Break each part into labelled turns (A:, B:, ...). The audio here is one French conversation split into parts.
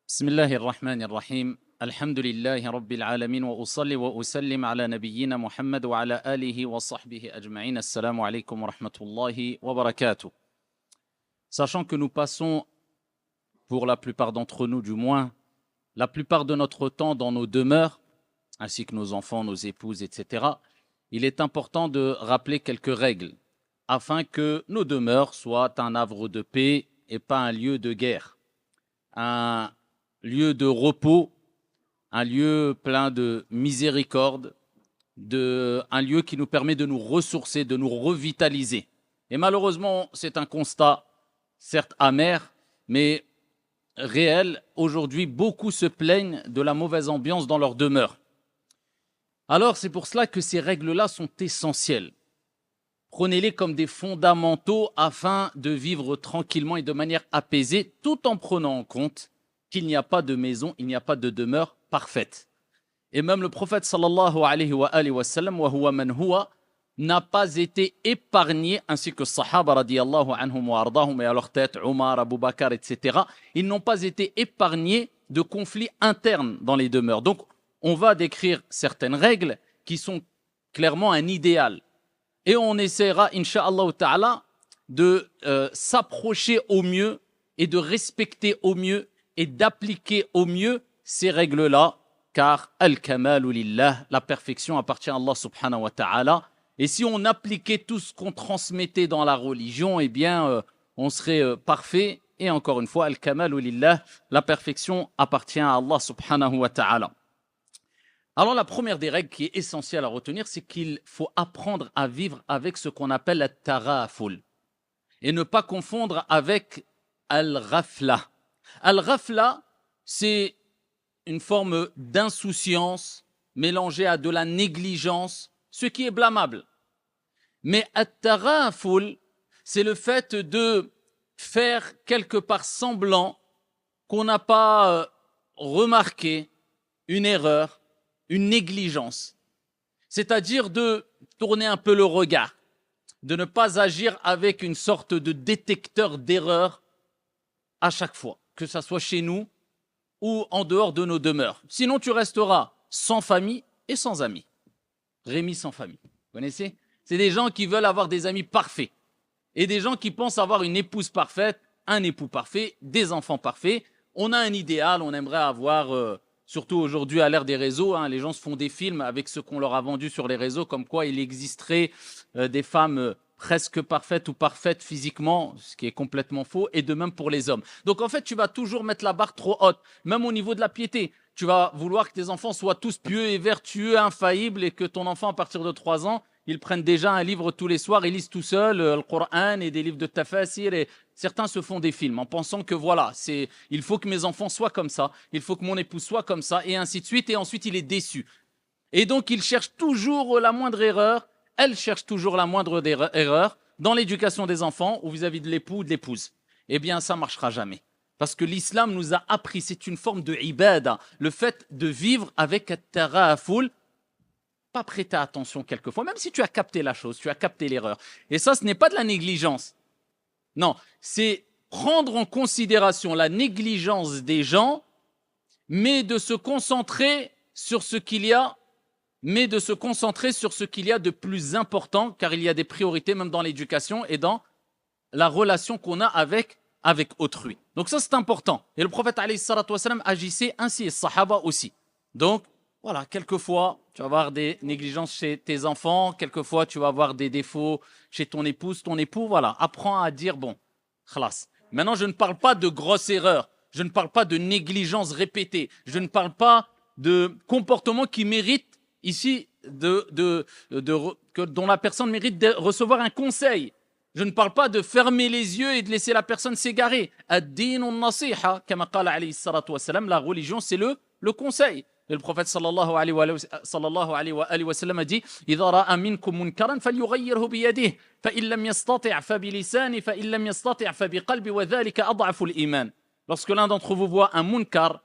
A: بسم الله الرحمن الرحيم الحمد لله رب العالمين وأصلي وأسلم على نبينا محمد وعلى آله وصحبه أجمعين. Assalamu alaikum wa rahmatullahi wa barakatuh. Sachant que nous passons, pour la plupart d'entre nous du moins, la plupart de notre temps dans nos demeures, ainsi que nos enfants, nos épouses, etc., il est important de rappeler quelques règles afin que nos demeures soient un havre de paix et pas un lieu de guerre, un lieu de repos, un lieu plein de miséricorde, un lieu qui nous permet de nous ressourcer, de nous revitaliser. Et malheureusement, c'est un constat, certes amer, mais réel. Aujourd'hui, beaucoup se plaignent de la mauvaise ambiance dans leur demeure. Alors, c'est pour cela que ces règles-là sont essentielles. Prenez-les comme des fondamentaux afin de vivre tranquillement et de manière apaisée, tout en prenant en compte qu'il n'y a pas de maison, il n'y a pas de demeure parfaite. Et même le prophète sallallahu alayhi wa sallam, wa huwa man huwa, n'a pas été épargné, ainsi que Sahaba radiyallahu anhum wa ardahum, et à leur tête, Omar, Abu Bakr, etc. Ils n'ont pas été épargnés de conflits internes dans les demeures. Donc, on va décrire certaines règles qui sont clairement un idéal. Et on essaiera, incha'Allah ta'ala, de s'approcher au mieux et de respecter au mieux et d'appliquer au mieux ces règles-là, car al-kamalu lillah, la perfection appartient à Allah subhanahu wa ta'ala. Et si on appliquait tout ce qu'on transmettait dans la religion, eh bien, on serait parfait. Et encore une fois, al-kamalu lillah, la perfection appartient à Allah subhanahu wa ta'ala. Alors la première des règles qui est essentielle à retenir, c'est qu'il faut apprendre à vivre avec ce qu'on appelle la taraful et ne pas confondre avec al-ghafla. Al-ghafla, c'est une forme d'insouciance mélangée à de la négligence, ce qui est blâmable. Mais at-taraful, c'est le fait de faire quelque part semblant qu'on n'a pas remarqué une erreur, une négligence. C'est-à-dire de tourner un peu le regard, de ne pas agir avec une sorte de détecteur d'erreur à chaque fois, que ça soit chez nous ou en dehors de nos demeures. Sinon, tu resteras sans famille et sans amis. Rémi sans famille. Vous connaissez? C'est des gens qui veulent avoir des amis parfaits et des gens qui pensent avoir une épouse parfaite, un époux parfait, des enfants parfaits. On a un idéal, on aimerait avoir, surtout aujourd'hui à l'ère des réseaux, les gens se font des films avec ce qu'on leur a vendu sur les réseaux, comme quoi il existerait des femmes presque parfaite ou parfaite physiquement, ce qui est complètement faux, et de même pour les hommes. Donc en fait, tu vas toujours mettre la barre trop haute, même au niveau de la piété. Tu vas vouloir que tes enfants soient tous pieux et vertueux, infaillibles, et que ton enfant, à partir de 3 ans, il prenne déjà un livre tous les soirs, il lise tout seul le Coran et des livres de tafsir, et certains se font des films en pensant que voilà, il faut que mes enfants soient comme ça, il faut que mon épouse soit comme ça, et ainsi de suite, et ensuite il est déçu. Et donc il cherche toujours la moindre erreur. Elle cherche toujours la moindre erreur dans l'éducation des enfants ou vis-à-vis de l'époux ou de l'épouse. Eh bien, ça ne marchera jamais. Parce que l'islam nous a appris, c'est une forme de ibada, le fait de vivre avec at-taraful, pas prêter attention quelquefois, même si tu as capté la chose, tu as capté l'erreur. Et ça, ce n'est pas de la négligence. Non, c'est prendre en considération la négligence des gens, mais de se concentrer sur ce qu'il y a de plus important, car il y a des priorités même dans l'éducation et dans la relation qu'on a avec autrui. Donc ça, c'est important. Et le prophète alayhi salatu wassalam agissait ainsi, et les sahaba aussi. Donc, voilà, quelquefois, tu vas avoir des négligences chez tes enfants, quelquefois, tu vas avoir des défauts chez ton épouse, ton époux, voilà. Apprends à dire, bon, khalas. Maintenant, je ne parle pas de grosses erreurs, je ne parle pas de négligence répétée, je ne parle pas de comportements qui méritent ici dont la personne mérite de recevoir un conseil. Je ne parle pas de fermer les yeux et de laisser la personne s'égarer. Ad-dinu nasiha, kama qala alayhi salatu wassalam, la religion c'est le conseil. Et le prophète sallallahu alayhi wa sallam a dit idha ra'a minkum munkaran falyughayyirhu bi yadihi fa in lam yastati' fa bi lisanihi fa in lam yastati' fa bi qalbi wa dhalika ad'afu al-iman. Lorsque l'un d'entre vous voit un munkar,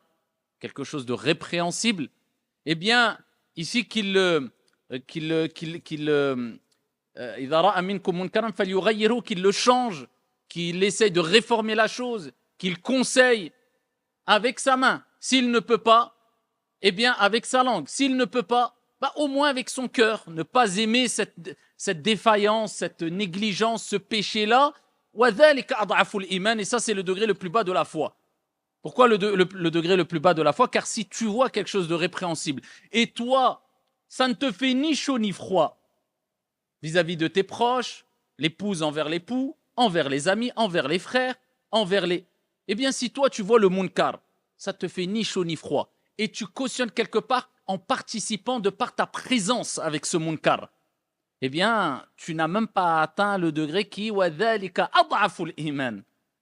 A: quelque chose de répréhensible, eh bien ici qu'il le change, qu'il essaye de réformer la chose, qu'il conseille. avec sa main. S'il ne peut pas, eh bien avec sa langue. S'il ne peut pas, bah, au moins avec son cœur. Ne pas aimer cette défaillance, cette négligence, ce péché-là. Et ça, c'est le degré le plus bas de la foi. Pourquoi le degré le plus bas de la foi? Car si tu vois quelque chose de répréhensible, et toi, ça ne te fait ni chaud ni froid vis-à-vis de tes proches, l'épouse envers l'époux, envers les amis, envers les frères, envers les... Eh bien, si toi, tu vois le munkar, ça te fait ni chaud ni froid, et tu cautionnes quelque part en participant de par ta présence avec ce munkar, eh bien, tu n'as même pas atteint le degré qui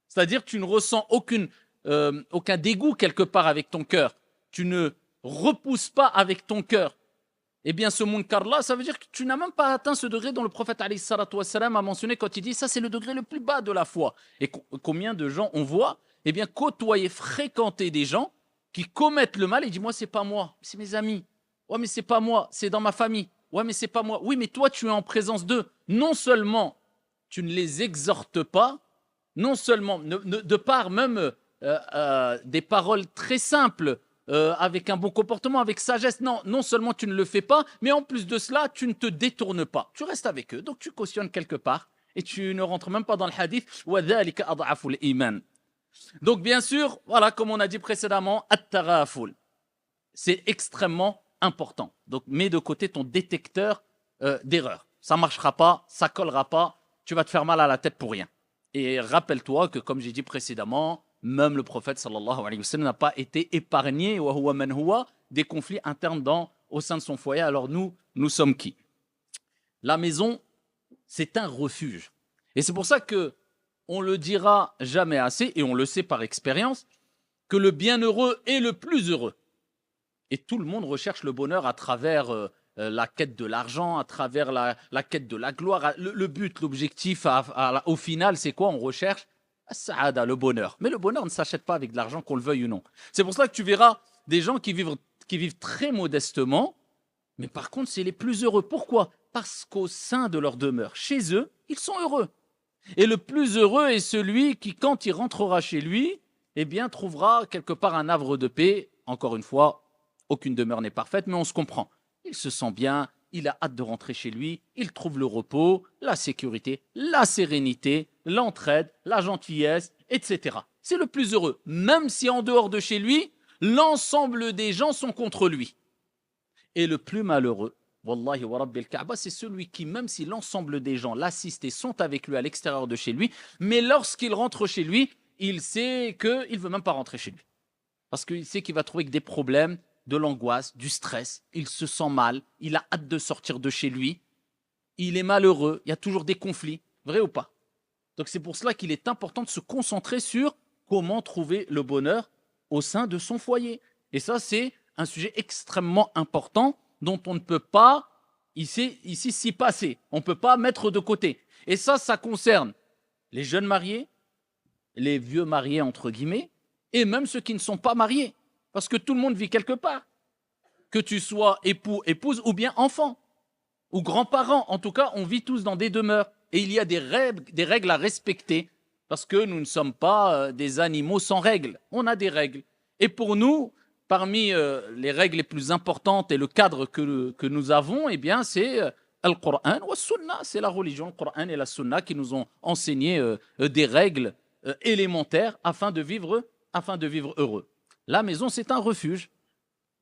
A: c'est-à-dire tu ne ressens aucun dégoût quelque part avec ton cœur. Tu ne repousses pas avec ton cœur. Eh bien, ce munkar-là, ça veut dire que tu n'as même pas atteint ce degré dont le prophète a mentionné quand il dit ça, c'est le degré le plus bas de la foi. Et combien de gens on voit, eh bien, côtoyer, fréquenter des gens qui commettent le mal et disent moi, c'est pas moi, c'est mes amis. Ouais, mais c'est pas moi, c'est dans ma famille. Ouais, mais c'est pas moi. Oui, mais toi, tu es en présence d'eux. Non seulement tu ne les exhortes pas, non seulement, de par même des paroles très simples, avec un bon comportement, avec sagesse. Non seulement tu ne le fais pas, mais en plus de cela, tu ne te détournes pas. Tu restes avec eux, donc tu cautionnes quelque part et tu ne rentres même pas dans le hadith. Donc bien sûr, voilà, comme on a dit précédemment, at-taraful, c'est extrêmement important. Donc mets de côté ton détecteur d'erreur. Ça marchera pas, ça collera pas, tu vas te faire mal à la tête pour rien. Et rappelle-toi que, comme j'ai dit précédemment, même le prophète sallallahu alayhi wa sallam n'a pas été épargné des conflits internes au sein de son foyer. Alors nous sommes qui? La maison, c'est un refuge. Et c'est pour ça que on le dira jamais assez, et on le sait par expérience, que le bienheureux est le plus heureux. Et tout le monde recherche le bonheur à travers la quête de l'argent, à travers la quête de la gloire. Le but, l'objectif, au final, c'est quoi? On recherche le bonheur. Mais le bonheur ne s'achète pas avec de l'argent, qu'on le veuille ou non. C'est pour ça que tu verras des gens qui vivent très modestement, mais par contre, c'est les plus heureux. Pourquoi? Parce qu'au sein de leur demeure, chez eux, ils sont heureux. Et le plus heureux est celui qui, quand il rentrera chez lui, eh bien, trouvera quelque part un havre de paix. Encore une fois, aucune demeure n'est parfaite, mais on se comprend. Il se sent bien, il a hâte de rentrer chez lui, il trouve le repos, la sécurité, la sérénité, l'entraide, la gentillesse, etc. C'est le plus heureux, même si en dehors de chez lui, l'ensemble des gens sont contre lui. Et le plus malheureux, Wallahi wa Rabbil Kaaba, c'est celui qui, même si l'ensemble des gens l'assistent et sont avec lui à l'extérieur de chez lui, mais lorsqu'il rentre chez lui, il sait qu'il ne veut même pas rentrer chez lui. Parce qu'il sait qu'il va trouver que des problèmes, de l'angoisse, du stress, il se sent mal, il a hâte de sortir de chez lui, il est malheureux, il y a toujours des conflits, vrai ou pas? Donc c'est pour cela qu'il est important de se concentrer sur comment trouver le bonheur au sein de son foyer. Et ça, c'est un sujet extrêmement important dont on ne peut pas ici s'y passer. On ne peut pas mettre de côté. Et ça concerne les jeunes mariés, les vieux mariés entre guillemets, et même ceux qui ne sont pas mariés. Parce que tout le monde vit quelque part. Que tu sois époux, épouse ou bien enfant, ou grands-parents, en tout cas, on vit tous dans des demeures. Et il y a des règles à respecter, parce que nous ne sommes pas des animaux sans règles. On a des règles. Et pour nous, parmi les règles les plus importantes et le cadre que nous avons, eh bien, c'est le Coran ou la Sunna. C'est la religion, le Coran et la Sunna qui nous ont enseigné des règles élémentaires afin de vivre heureux. La maison, c'est un refuge.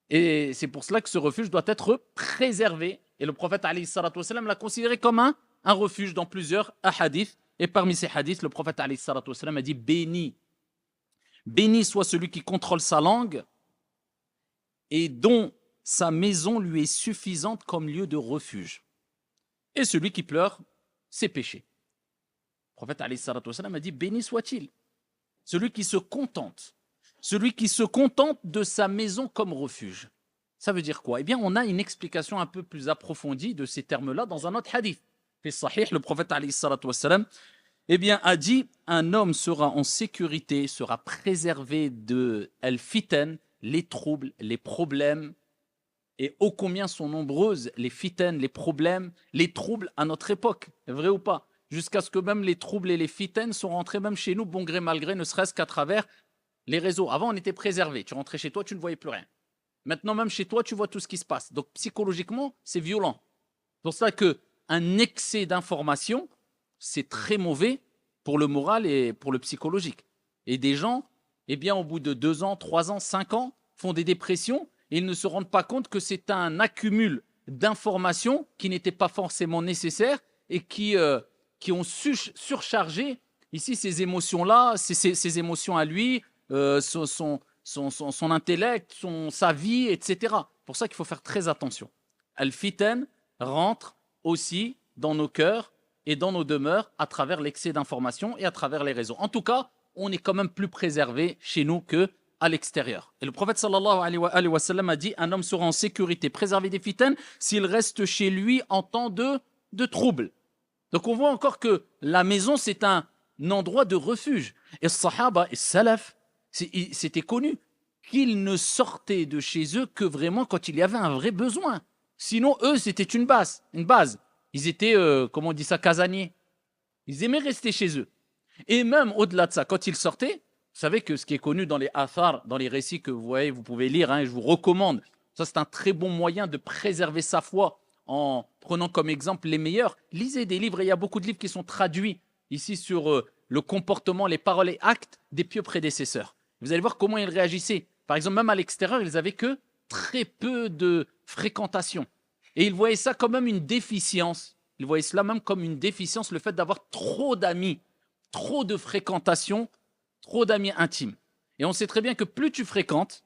A: Et c'est pour cela que ce refuge doit être préservé. Et le prophète alayhi salatu wassalam l'a considéré comme un refuge dans plusieurs hadiths. Et parmi ces hadiths, le prophète alayhi salatu wassalam a dit béni. Béni soit celui qui contrôle sa langue et dont sa maison lui est suffisante comme lieu de refuge. Et celui qui pleure ses péchés. Le prophète alayhi salatu wassalam a dit béni soit-il. Celui qui se contente de sa maison comme refuge. Ça veut dire quoi? Eh bien, on a une explication un peu plus approfondie de ces termes-là dans un autre hadith. Fi Sahih, le prophète alayhi salatu wassalam, eh bien, a dit un homme sera en sécurité, sera préservé de al-fitan, les troubles, les problèmes, et ô combien sont nombreuses les fitanes, les problèmes, les troubles à notre époque, vrai ou pas? Jusqu'à ce que même les troubles et les fitanes sont rentrés même chez nous, bon gré mal gré, ne serait-ce qu'à travers les réseaux. Avant, on était préservés. Tu rentrais chez toi, tu ne voyais plus rien. Maintenant, même chez toi, tu vois tout ce qui se passe. Donc, psychologiquement, c'est violent. C'est pour ça qu'un excès d'informations, c'est très mauvais pour le moral et pour le psychologique. Et des gens, eh bien, au bout de 2 ans, 3 ans, 5 ans, font des dépressions et ils ne se rendent pas compte que c'est un accumul d'informations qui n'étaient pas forcément nécessaires et qui ont surchargé ici ces émotions-là, ces émotions à lui, son intellect, sa vie, etc. C'est pour ça qu'il faut faire très attention. Al-Fitan rentre aussi dans nos cœurs et dans nos demeures à travers l'excès d'informations et à travers les réseaux. En tout cas, on est quand même plus préservé chez nous que à l'extérieur. Et le prophète sallallahu alayhi wa sallam a dit: un homme sera en sécurité, préservé des fitanes, s'il reste chez lui en temps de trouble. Donc on voit encore que la maison, c'est un endroit de refuge. Et Sahaba et Salaf, c'était connu qu'ils ne sortaient de chez eux que vraiment quand il y avait un vrai besoin. Sinon, eux, c'était une base. Ils étaient, comment on dit ça, casaniers. Ils aimaient rester chez eux. Et même au-delà de ça, quand ils sortaient, vous savez que ce qui est connu dans les athar, dans les récits que vous voyez, vous pouvez lire, je vous recommande. Ça, c'est un très bon moyen de préserver sa foi en prenant comme exemple les meilleurs. Lisez des livres, et il y a beaucoup de livres qui sont traduits ici sur le comportement, les paroles et actes des pieux prédécesseurs. Vous allez voir comment ils réagissaient. Par exemple, même à l'extérieur, ils n'avaient que très peu de fréquentation. Et ils voyaient ça comme même une déficience. Ils voyaient cela même comme une déficience, le fait d'avoir trop d'amis, trop de fréquentation, trop d'amis intimes. Et on sait très bien que plus tu fréquentes,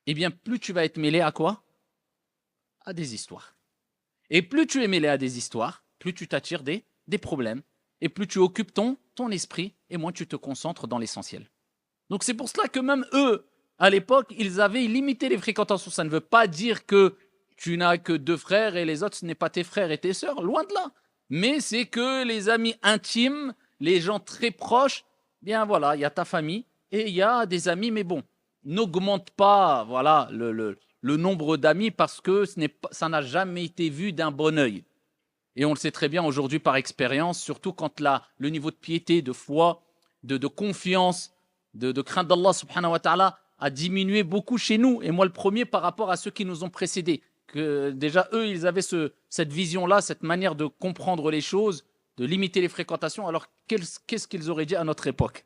A: eh bien plus tu vas être mêlé à quoi? À des histoires. Et plus tu es mêlé à des histoires, plus tu t'attires des problèmes. Et plus tu occupes ton esprit, et moins tu te concentres dans l'essentiel. Donc c'est pour cela que même eux, à l'époque, ils avaient limité les fréquentations. Ça ne veut pas dire que tu n'as que 2 frères et les autres, ce n'est pas tes frères et tes sœurs, loin de là. Mais c'est que les amis intimes, les gens très proches, bien voilà, il y a ta famille et il y a des amis, mais bon, n'augmente pas voilà, le nombre d'amis parce que ça n'a jamais été vu d'un bon œil. Et on le sait très bien aujourd'hui par expérience, surtout quand le niveau de piété, de foi, de confiance, de crainte d'Allah subhanahu wa ta'ala a diminué beaucoup chez nous. Et moi le premier par rapport à ceux qui nous ont précédés. Que déjà eux, ils avaient cette vision-là, cette manière de comprendre les choses, de limiter les fréquentations. Alors qu'est-ce qu'ils auraient dit à notre époque?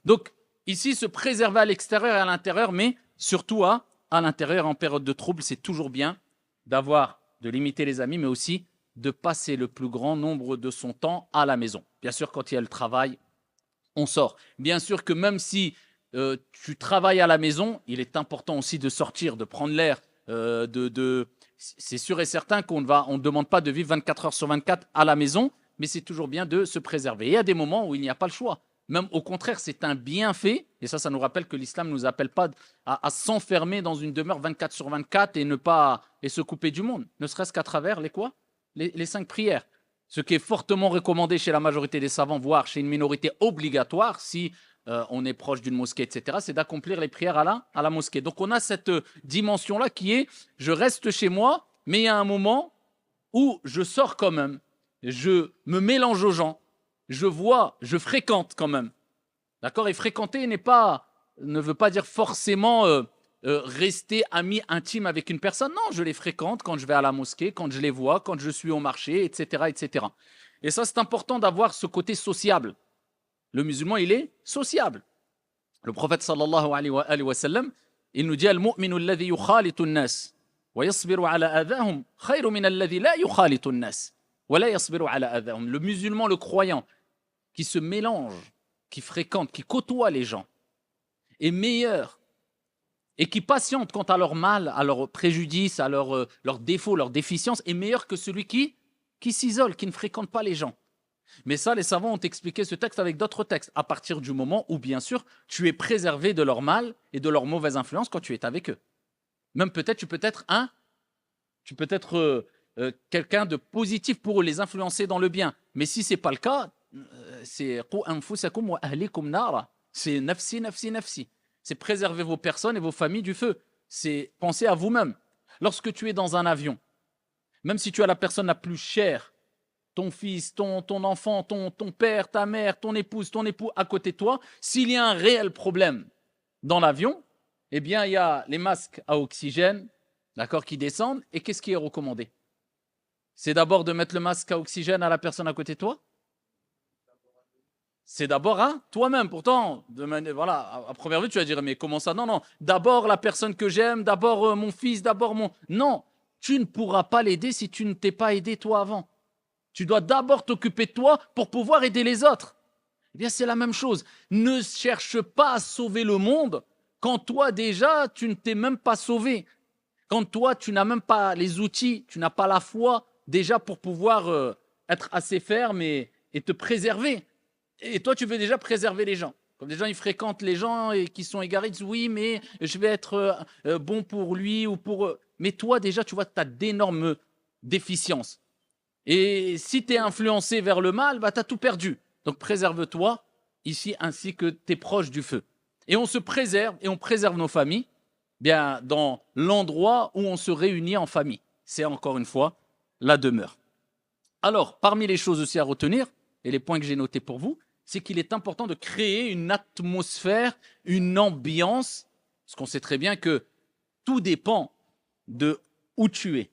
A: Donc ici, se préserver à l'extérieur et à l'intérieur, mais surtout à l'intérieur en période de trouble, c'est toujours bien de limiter les amis, mais aussi de passer le plus grand nombre de son temps à la maison. Bien sûr, quand il y a le travail, on sort. Bien sûr que même si tu travailles à la maison, il est important aussi de sortir, de prendre l'air. C'est sûr et certain qu'on ne demande pas de vivre 24 heures sur 24 à la maison, mais c'est toujours bien de se préserver. Et il y a des moments où il n'y a pas le choix. Même au contraire, c'est un bienfait. Et ça nous rappelle que l'islam ne nous appelle pas à s'enfermer dans une demeure 24 sur 24 et se couper du monde. Ne serait-ce qu'à travers les 5 prières. Ce qui est fortement recommandé chez la majorité des savants, voire chez une minorité obligatoire, si on est proche d'une mosquée, etc., c'est d'accomplir les prières à la mosquée. Donc on a cette dimension-là qui est, je reste chez moi, mais il y a un moment où je sors quand même, je me mélange aux gens, je fréquente quand même. D'accord? Et fréquenter ne veut pas dire forcément rester ami intime avec une personne. Non, je les fréquente quand je vais à la mosquée, quand je les vois, quand je suis au marché, etc., etc. Et ça, c'est important d'avoir ce côté sociable. Le musulman, il est sociable. Le prophète sallallahu alayhi wa sallam, il nous dit: Al-mu'minu alladhi yukhalitu an-nas wa yasbiru ala adhahum khayru min alladhi la yukhalitu an-nas wa la yasbiru ala adhahum. Le musulman, le croyant, qui se mélange, qui fréquente, qui côtoie les gens, est meilleur et qui patiente quant à leur mal, à leurs préjudices, à leurs défauts, leurs déficiences, est meilleur que celui qui s'isole, qui ne fréquente pas les gens. Mais ça, les savants ont expliqué ce texte avec d'autres textes, à partir du moment où, bien sûr, tu es préservé de leur mal et de leur mauvaise influence quand tu es avec eux. Même peut-être, tu peux être quelqu'un de positif pour eux, les influencer dans le bien. Mais si ce n'est pas le cas, c'est « qu anfusakum wa ahlikum nara ». C'est « nafsi, nafsi, nafsi ». C'est préserver vos personnes et vos familles du feu. C'est penser à vous-même. Lorsque tu es dans un avion, même si tu as la personne la plus chère, ton fils, ton enfant, ton père, ta mère, ton épouse, ton époux à côté de toi, s'il y a un réel problème, dans l'avion, eh bien, il y a les masques à oxygène, d'accord, qui descendent. Et qu'est-ce qui est recommandé? C'est d'abord de mettre le masque à oxygène à la personne à côté de toi? C'est d'abord à toi-même. Pourtant, voilà, à première vue, tu vas dire, mais comment ça? Non, non. D'abord la personne que j'aime, d'abord mon fils, d'abord mon... Non, tu ne pourras pas l'aider si tu ne t'es pas aidé toi avant. Tu dois d'abord t'occuper de toi pour pouvoir aider les autres. Eh bien, c'est la même chose. Ne cherche pas à sauver le monde quand toi, déjà, tu ne t'es même pas sauvé. Quand toi, tu n'as même pas les outils, tu n'as pas la foi, déjà, pour pouvoir être assez ferme et te préserver. Et toi, tu veux déjà préserver les gens. Comme des gens, ils fréquentent les gens et qui sont égarés, ils disent oui, mais je vais être bon pour lui ou pour eux. Mais toi, déjà, tu vois, tu as d'énormes déficiences. Et si tu es influencé vers le mal, bah, tu as tout perdu. Donc préserve-toi ici ainsi que tes proches du feu. Et on se préserve et on préserve nos familles bien dans l'endroit où on se réunit en famille. C'est encore une fois la demeure. Alors, parmi les choses aussi à retenir, et les points que j'ai notés pour vous, c'est qu'il est important de créer une atmosphère, une ambiance, parce qu'on sait très bien que tout dépend de où tu es.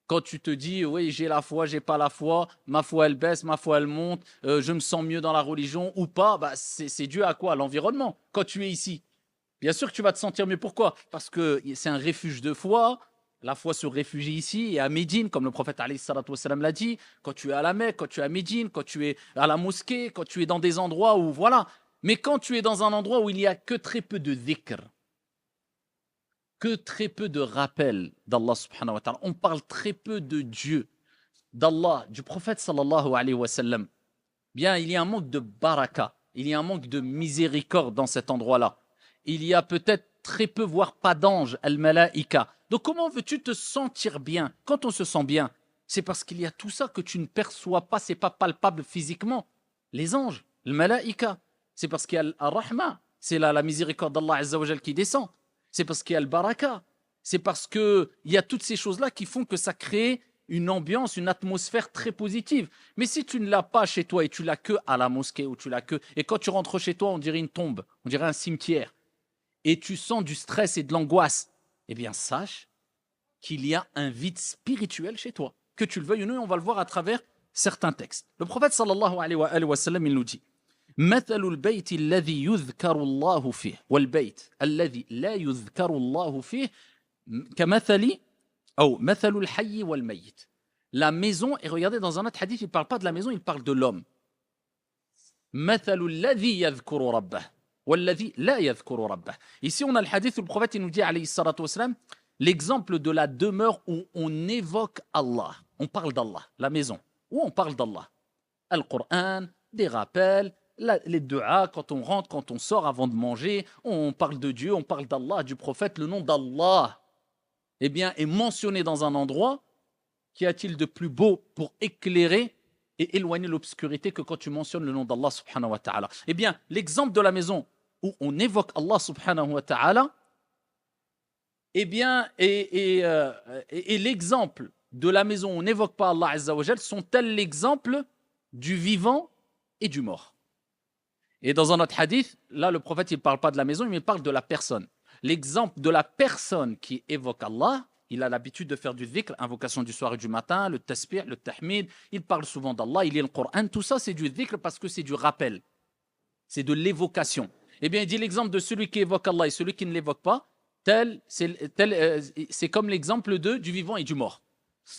A: Quand tu te dis, oui, j'ai la foi, j'ai pas la foi, ma foi elle baisse, ma foi elle monte, je me sens mieux dans la religion ou pas, bah, c'est dû à quoi? À l'environnement. Quand tu es ici, bien sûr que tu vas te sentir mieux. Pourquoi? Parce que c'est un refuge de foi. La foi se réfugie ici et à Médine, comme le prophète alayhi salatu wassalam l'a dit. Quand tu es à la Mecque, quand tu es à Médine, quand tu es à la mosquée, quand tu es dans des endroits où, voilà. Mais quand tu es dans un endroit où il n'y a que très peu de dhikr, que très peu de rappel d'Allah subhanahu wa ta'ala, on parle très peu de Dieu, d'Allah, du prophète sallallahu alayhi wa sallam, bien, il y a un manque de baraka, il y a un manque de miséricorde dans cet endroit-là. Il y a peut-être très peu, voire pas d'anges, al-malaïka. Donc comment veux-tu te sentir bien? Quand on se sent bien, c'est parce qu'il y a tout ça que tu ne perçois pas, c'est pas palpable physiquement. Les anges, le malaïka, c'est parce qu'il y a al-rahma, c'est la miséricorde d'Allah Azza wa Jal qui descend. C'est parce qu'il y a le baraka. C'est parce qu'il y a toutes ces choses-là qui font que ça crée une ambiance, une atmosphère très positive. Mais si tu ne l'as pas chez toi et tu l'as que à la mosquée ou tu l'as que... Et quand tu rentres chez toi, on dirait une tombe, on dirait un cimetière. Et tu sens du stress et de l'angoisse. Eh bien, sache qu'il y a un vide spirituel chez toi. Que tu le veuilles ou non, on va le voir à travers certains textes. Le prophète sallallahu alayhi wa sallam, il nous dit مثل البيت الذي يذكر الله فيه والبيت الذي لا يذكر الله فيه كمثل أو مثل الحي والميت. La maison, et regardez dans un autre hadith, il ne parle pas de la maison, il parle de l'homme. مثل الذي يذكر ربه والذي لا يذكر ربه. Ici, on a le hadith où le prophète il nous dit, alayhi salatu wassalam, l'exemple de la demeure où on évoque Allah. On parle d'Allah, la maison, où on parle d'Allah. Al-Qur'an, des rappels, les du'a, quand on rentre, quand on sort avant de manger, on parle de Dieu, on parle d'Allah, du prophète, le nom d'Allah, eh bien, est mentionné dans un endroit. Qu'y a-t-il de plus beau pour éclairer et éloigner l'obscurité que quand tu mentionnes le nom d'Allah subhanahu wa ta'ala? Eh bien, l'exemple de la maison où on évoque Allah subhanahu wa ta'ala, eh bien, et l'exemple de la maison où on n'évoque pas Allah azza wa jal sont-elles l'exemple du vivant et du mort? Et dans un autre hadith, là, le prophète, il ne parle pas de la maison, mais il parle de la personne. L'exemple de la personne qui évoque Allah, il a l'habitude de faire du dhikr, invocation du soir et du matin, le tasbih, le tahmid, il parle souvent d'Allah, il lit le Coran, tout ça c'est du dhikr parce que c'est du rappel, c'est de l'évocation. Eh bien, il dit l'exemple de celui qui évoque Allah et celui qui ne l'évoque pas, c'est comme l'exemple du vivant et du mort.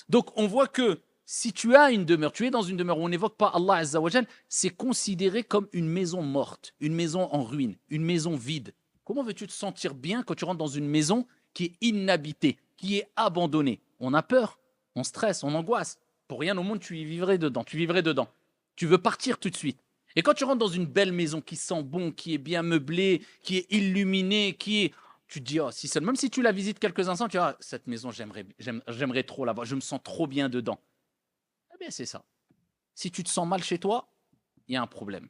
A: Donc, on voit que si tu as une demeure, tu es dans une demeure où on n'évoque pas Allah Azza wa Jal, c'est considéré comme une maison morte, une maison en ruine, une maison vide. Comment veux-tu te sentir bien quand tu rentres dans une maison qui est inhabitée, qui est abandonnée? On a peur, on stresse, on angoisse. Pour rien au monde, tu y vivrais dedans, tu vivrais dedans. Tu veux partir tout de suite. Et quand tu rentres dans une belle maison qui sent bon, qui est bien meublée, qui est illuminée, tu te dis, oh, si même si tu la visites quelques instants, tu dis, ah, cette maison, j'aimerais trop la voir, je me sens trop bien dedans. Eh bien, c'est ça. Si tu te sens mal chez toi, il y a un problème.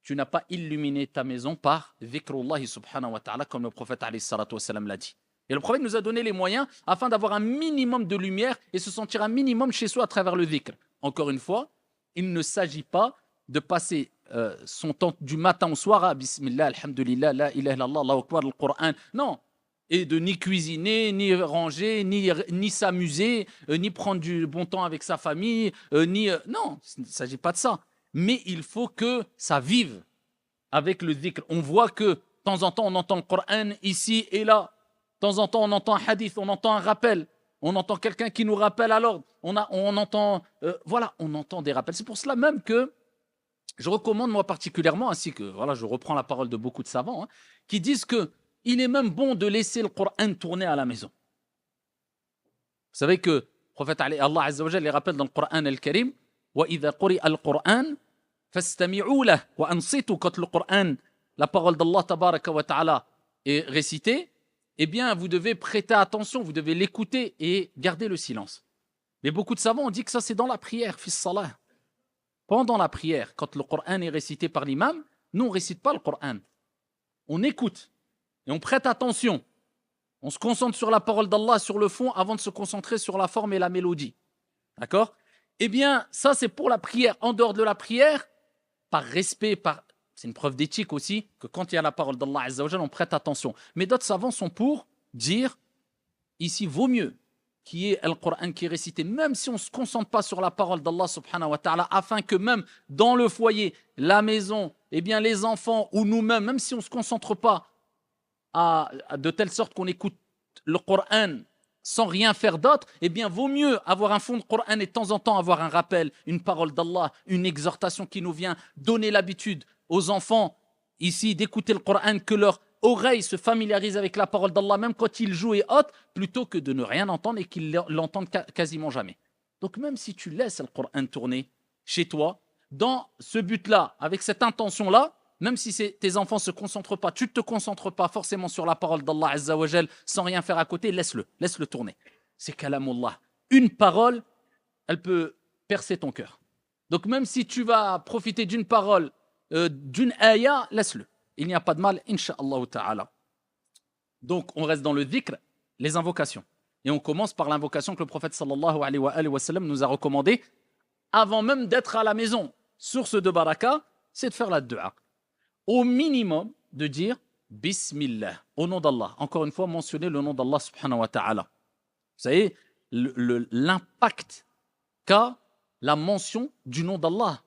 A: Tu n'as pas illuminé ta maison par dhikrullah subhanahu wa ta'ala, comme le prophète alayhi salatu wassalam l'a dit. Et le prophète nous a donné les moyens afin d'avoir un minimum de lumière et se sentir un minimum chez soi à travers le dhikr. Encore une fois, il ne s'agit pas de passer son temps du matin au soir à Bismillah, Alhamdulillah, La ilaha illallah, Allahu Akbar, le Coran. Non. Et de ni cuisiner, ni ranger, ni s'amuser, ni prendre du bon temps avec sa famille, non, il ne s'agit pas de ça. Mais il faut que ça vive avec le dhikr. On voit que de temps en temps, on entend le Coran ici et là. De temps en temps, on entend un hadith, on entend un rappel. On entend quelqu'un qui nous rappelle à l'ordre. On entend, on entend des rappels. C'est pour cela même que je recommande moi particulièrement, ainsi que je reprends la parole de beaucoup de savants, qui disent que il est même bon de laisser le Coran tourner à la maison. Vous savez que le prophète Allah Azza wa Jalla les rappelle dans le Coran al-Karim, wa idha quri'a al-Quran fastami'u lahu wa ansitu, quand le Coran, la parole d'Allah tabaraka wa ta'ala est récitée, eh bien vous devez prêter attention, vous devez l'écouter et garder le silence. Mais beaucoup de savants ont dit que ça c'est dans la prière, fis salah. Pendant la prière, quand le Coran est récité par l'imam, nous on ne récite pas le Coran. On écoute et on prête attention. On se concentre sur la parole d'Allah, sur le fond, avant de se concentrer sur la forme et la mélodie. D'accord? Eh bien, ça c'est pour la prière. En dehors de la prière, par respect, c'est une preuve d'éthique aussi, que quand il y a la parole d'Allah Azza wa Jalla, on prête attention. Mais d'autres savants sont pour dire, ici vaut mieux qu'il y ait le Coran qui est récité, même si on ne se concentre pas sur la parole d'Allah subhanahu wa ta'ala, afin que même dans le foyer, la maison, eh bien les enfants ou nous-mêmes, même si on ne se concentre pas de telle sorte qu'on écoute le Coran sans rien faire d'autre, eh bien vaut mieux avoir un fond de Coran et de temps en temps avoir un rappel, une parole d'Allah, une exhortation qui nous vient donner l'habitude aux enfants ici d'écouter le Coran, que leur oreille se familiarise avec la parole d'Allah même quand ils jouent et autres, plutôt que de ne rien entendre et qu'ils l'entendent quasiment jamais. Donc même si tu laisses le Coran tourner chez toi, dans ce but-là, avec cette intention-là, même si tes enfants ne se concentrent pas, tu ne te concentres pas forcément sur la parole d'Allah Azza wa Jal sans rien faire à côté, laisse-le tourner. C'est kalamullah. Une parole, elle peut percer ton cœur. Donc même si tu vas profiter d'une parole, d'une ayah, laisse-le. Il n'y a pas de mal, incha'Allah ta'ala. Donc on reste dans le dhikr, les invocations. Et on commence par l'invocation que le prophète sallallahu alayhi wa sallam nous a recommandée avant même d'être à la maison. Source de baraka, c'est de faire la dua. Au minimum, de dire Bismillah, au nom d'Allah. Encore une fois, mentionner le nom d'Allah subhanahu wa ta'ala. Vous savez, l'impact qu'a la mention du nom d'Allah.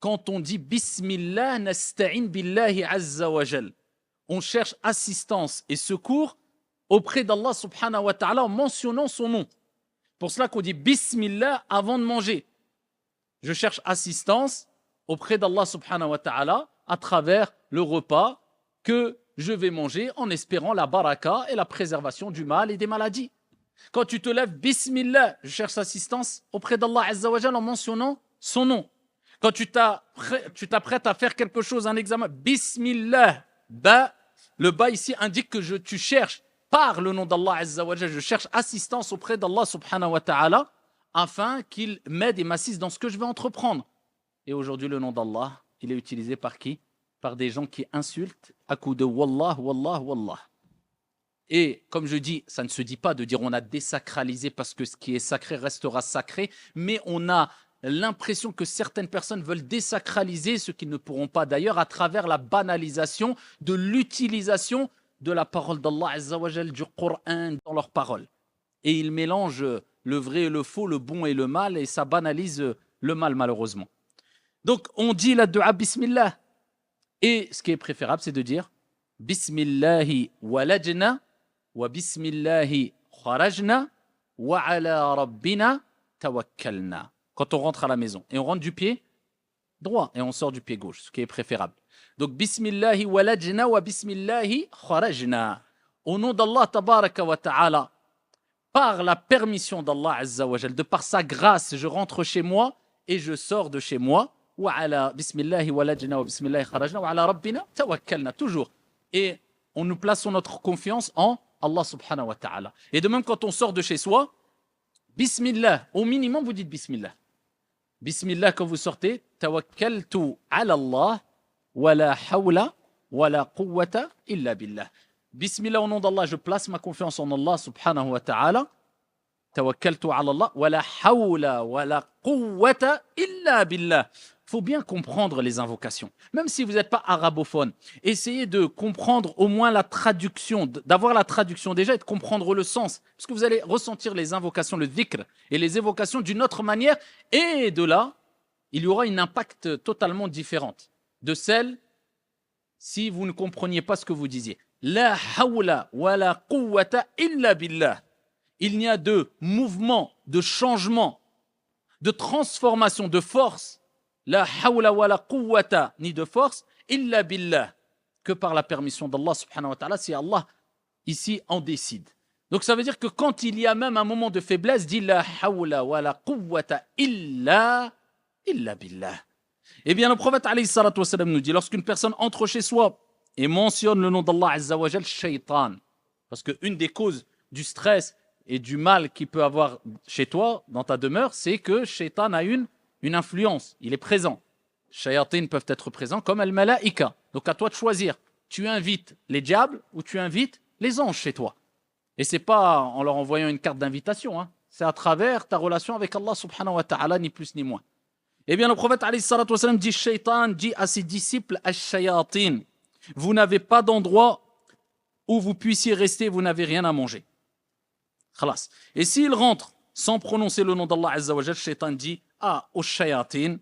A: Quand on dit Bismillah nasta'in billahi azza wa jal, on cherche assistance et secours auprès d'Allah subhanahu wa ta'ala en mentionnant son nom. Pour cela qu'on dit Bismillah avant de manger. Je cherche assistance auprès d'Allah subhanahu wa ta'ala à travers le repas que je vais manger en espérant la baraka et la préservation du mal et des maladies. Quand tu te lèves, Bismillah, je cherche assistance auprès d'Allah azza wa jal en mentionnant son nom. Quand tu t'apprêtes à faire quelque chose, un examen, Bismillah, le ba ici indique que tu cherches par le nom d'Allah Azza wa Jalla, je cherche assistance auprès d'Allah subhanahu wa ta'ala afin qu'il m'aide et m'assiste dans ce que je vais entreprendre. Et aujourd'hui, le nom d'Allah, il est utilisé par qui? Par des gens qui insultent à coup de Wallah, Wallah, Wallah. Et comme je dis, ça ne se dit pas de dire on a désacralisé parce que ce qui est sacré restera sacré, mais on a l'impression que certaines personnes veulent désacraliser ce qu'ils ne pourront pas d'ailleurs à travers la banalisation de l'utilisation de la parole d'Allah Azza wa Jal, du Coran dans leurs paroles. Et ils mélangent le vrai et le faux, le bon et le mal, et ça banalise le mal malheureusement. Donc on dit la dua Bismillah. Et ce qui est préférable, c'est de dire Bismillahi walajna wa Bismillahi kharajna wa ala rabbina tawakkalna. Quand on rentre à la maison. Et on rentre du pied droit et on sort du pied gauche, ce qui est préférable. Donc, Bismillahi walajna wa Bismillahi kharajna. Au nom d'Allah tabaraka wa ta'ala, par la permission d'Allah azza wa jal, de par sa grâce, je rentre chez moi et je sors de chez moi. Wa ala Bismillahi walajna wa Bismillahi kharajna wa ala rabbina tawakkalna. Toujours. Et nous plaçons notre confiance en Allah subhanahu wa ta'ala. Et de même, quand on sort de chez soi, Bismillah, au minimum, vous dites Bismillah. Bismillah, quand vous sortez, tawakkaltu ala Allah, wa la hawla, wa la quwwata illa billah. Bismillah, au nom d'Allah, je place ma confiance en Allah subhanahu wa ta'ala. Tawakkaltu ala Allah, wa la hawla, wa la quwwata illa billah. faut bien comprendre les invocations. Même si vous n'êtes pas arabophone, essayez de comprendre au moins la traduction, d'avoir la traduction déjà et de comprendre le sens. Parce que vous allez ressentir les invocations, le dhikr et les évocations d'une autre manière. Et de là, il y aura une impact totalement différente de celle si vous ne compreniez pas ce que vous disiez. La hawla wa la quwwata illa billah. Il n'y a de mouvement, de changement, de transformation, de force. La hawla wa la quwwata, ni de force, illa billah, que par la permission d'Allah subhanahu wa ta'ala, si Allah ici en décide. Donc ça veut dire que quand il y a même un moment de faiblesse, dit la hawla wa la quwwata illa billah. Eh bien, le prophète alayhi salatu wasalam nous dit, lorsqu'une personne entre chez soi et mentionne le nom d'Allah azza wa jal, shaitan, parce qu'une des causes du stress et du mal qu'il peut avoir chez toi, dans ta demeure, c'est que shaitan a une influence, il est présent. Shayatin peuvent être présents comme al-malaika. Donc à toi de choisir. Tu invites les diables ou tu invites les anges chez toi. Et c'est pas en leur envoyant une carte d'invitation, hein. C'est à travers ta relation avec Allah subhanahu wa ta'ala, ni plus ni moins. Eh bien, le prophète alayhi salatu wa sallam dit, Shaitan dit à ses disciples, ash-shayatin, vous n'avez pas d'endroit où vous puissiez rester, vous n'avez rien à manger. Khalas. Et s'il rentre sans prononcer le nom d'Allah azza wa jal, Shaitan dit, au shayatin,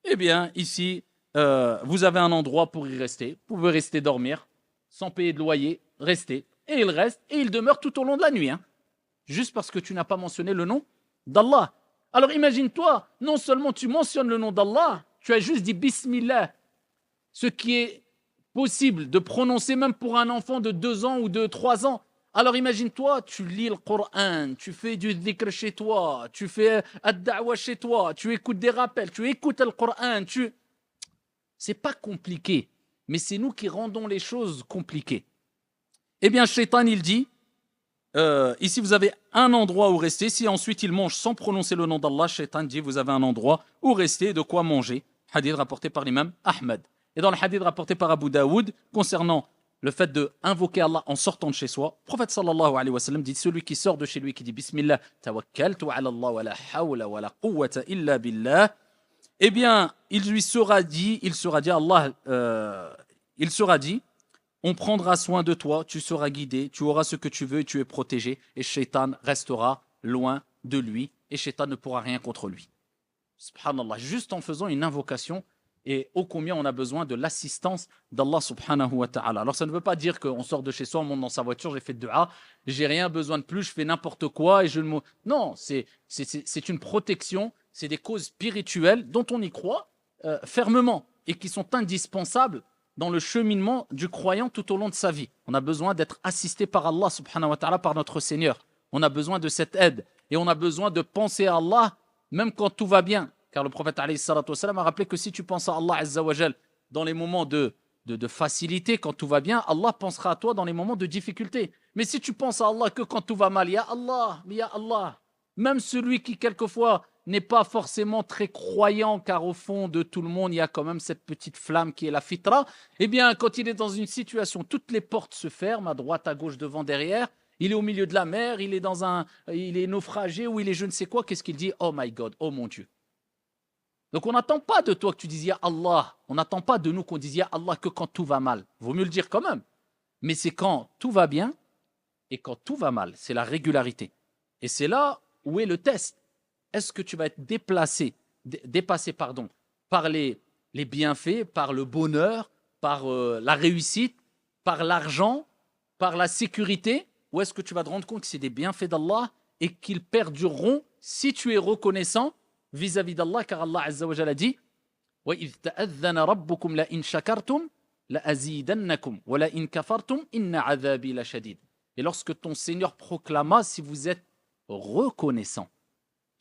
A: eh bien, ici, vous avez un endroit pour y rester. Vous pouvez rester dormir, sans payer de loyer, rester. Et il reste, et il demeure tout au long de la nuit. Hein, juste parce que tu n'as pas mentionné le nom d'Allah. Alors imagine-toi, non seulement tu mentionnes le nom d'Allah, tu as juste dit Bismillah, ce qui est possible de prononcer même pour un enfant de 2 ans ou de 3 ans. Alors imagine-toi, tu lis le Coran, tu fais du dhikr chez toi, tu fais ad-da'wa chez toi, tu écoutes des rappels, tu écoutes le Coran, C'est pas compliqué, mais c'est nous qui rendons les choses compliquées. Eh bien, Shaitan, il dit, ici vous avez un endroit où rester, si ensuite il mange sans prononcer le nom d'Allah, Shaitan dit, vous avez un endroit où rester, de quoi manger. Hadith rapporté par l'imam Ahmed. Et dans le hadith rapporté par Abu Daoud, concernant le fait d'invoquer Allah en sortant de chez soi, le prophète sallallahu alayhi wa sallam dit, celui qui sort de chez lui, qui dit Bismillah, tawakkaltu ala Allah wa la hawla wa la quwwata illa billah, eh bien, il sera dit, on prendra soin de toi, tu seras guidé, tu auras ce que tu veux et tu es protégé, et Shaitan restera loin de lui, et Shaitan ne pourra rien contre lui. Subhanallah, juste en faisant une invocation, et ô combien on a besoin de l'assistance d'Allah subhanahu wa ta'ala. Alors ça ne veut pas dire qu'on sort de chez soi, on monte dans sa voiture, j'ai fait de dua, j'ai rien besoin de plus, je fais n'importe quoi, et je ne... Non, c'est une protection, c'est des causes spirituelles dont on y croit fermement, et qui sont indispensables dans le cheminement du croyant tout au long de sa vie. On a besoin d'être assisté par Allah subhanahu wa ta'ala, par notre Seigneur. On a besoin de cette aide. Et on a besoin de penser à Allah même quand tout va bien. Car le prophète alayhi salatu wa sallam a rappelé que si tu penses à Allah azza wa jal dans les moments de facilité, quand tout va bien, Allah pensera à toi dans les moments de difficulté. Mais si tu penses à Allah que quand tout va mal, ya Allah, ya Allah. Même celui qui quelquefois n'est pas forcément très croyant, car au fond de tout le monde, il y a quand même cette petite flamme qui est la fitra, eh bien, quand il est dans une situation, toutes les portes se ferment, à droite, à gauche, devant, derrière, il est au milieu de la mer, il est naufragé, ou il est je ne sais quoi, qu'est-ce qu'il dit? Oh my God, oh mon Dieu. Donc on n'attend pas de toi que tu dises ya Allah, on n'attend pas de nous qu'on dise ya Allah que quand tout va mal. Vaut mieux le dire quand même. Mais c'est quand tout va bien et quand tout va mal, c'est la régularité. Et c'est là où est le test. Est-ce que tu vas être dépassé par les bienfaits, par le bonheur, par la réussite, par l'argent, par la sécurité, ou est-ce que tu vas te rendre compte que c'est des bienfaits d'Allah et qu'ils perdureront si tu es reconnaissant vis-à-vis d'Allah, car Allah Azza wa Jalla dit وَإِذْ تَأَذَّنَ رَبُّكُمْ لَإِنْ شَكَرْتُمْ لَأَزِيدَنَّكُمْ وَلَإِنْ كَفَرْتُمْ إِنَّ عَذَابِي لَشَدِيدٌ. Et lorsque ton Seigneur proclama, si vous êtes reconnaissant,